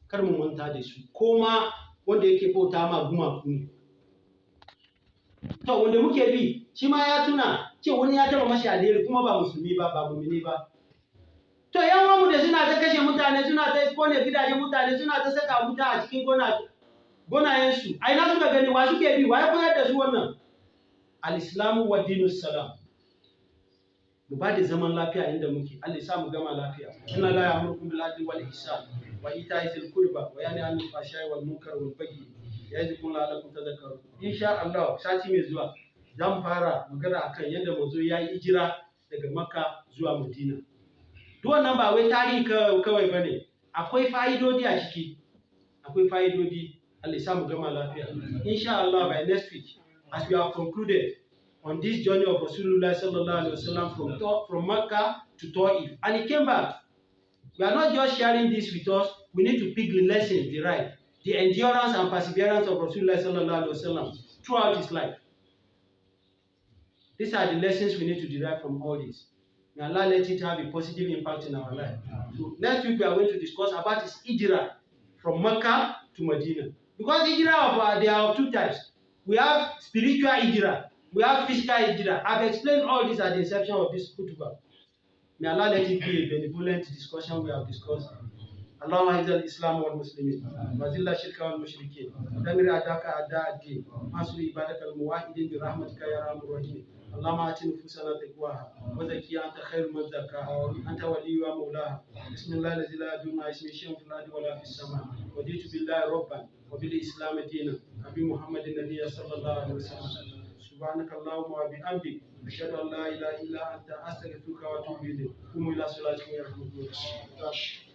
kar mu manta da su ko ma wanda yake bauta ma gumaku ne to wanda muke bi shi ma ya tuna ce wani ya taba mashi alheri kuma ba musulmi ba ba mu'mini ba to yan mu da suna ta kashe mutane suna ta kone gidajen mutane suna ta saka wuta a cikin gonayensu ai na suka gani wa suke bi wa ya koyar da su wannan al-islamu wa dinus salam mu ba da zaman lafiya inda muke Allah ya sa mu gama lafiya inna la ya'murukum bil adli wal ihsan wa ita'i zil qurba wa yanha 'anil fahsha'i wal munkar wal baghi ya'idukum la'allakum tadhakkarun insha Allah sati mai zuwa zan fara magana akan yadda manzo ya yi hijira daga Makka zuwa Madina duk wannan ba wai tarihi kawai bane akwai fa'idodi a ciki akwai fa'idodi Allah ya sa mu gama lafiya insha Allah by next week as we have concluded on this journey of Rasulullah sallallahu alaihi wasallam from Mecca to Taif, and he came back. We are not just sharing this with us. We need to pick the lessons, the endurance and perseverance of Rasulullah sallallahu alaihi wasallam throughout his life. These are the lessons we need to derive from all this. May Allah let it have a positive impact in our life. So next week we are going to discuss about his hijrah from Mecca to Medina. Because hijrah they are of two types. We have spiritual hijrah. We have physical hijrah. I've explained all this at the inception of this khutbah. May Allah let it be a benevolent discussion we have discussed. Allahumma hizal Islam wal Muslimin. Wazilla shirka wal mushrikeen. Damir adaka adda ad-din. Mansur ibadaka al-muwahidin bi rahmatika ya arhamar rahimin. اللهم آت نفوسنا تقواها وزكيها أنت خير من زكاها أنت وليها ومولاها بسم الله الذي لا يضر مع اسمه شيء في الأرض ولا في السماء رضيت بالله ربا وبالإسلام دينا أبي محمد النبي صلى الله عليه وسلم سبحانك اللهم وبحمدك أشهد أن لا إله إلا أنت أستغفرك وأتوب إليك قوموا إلى صلاتكم يرحمكم الله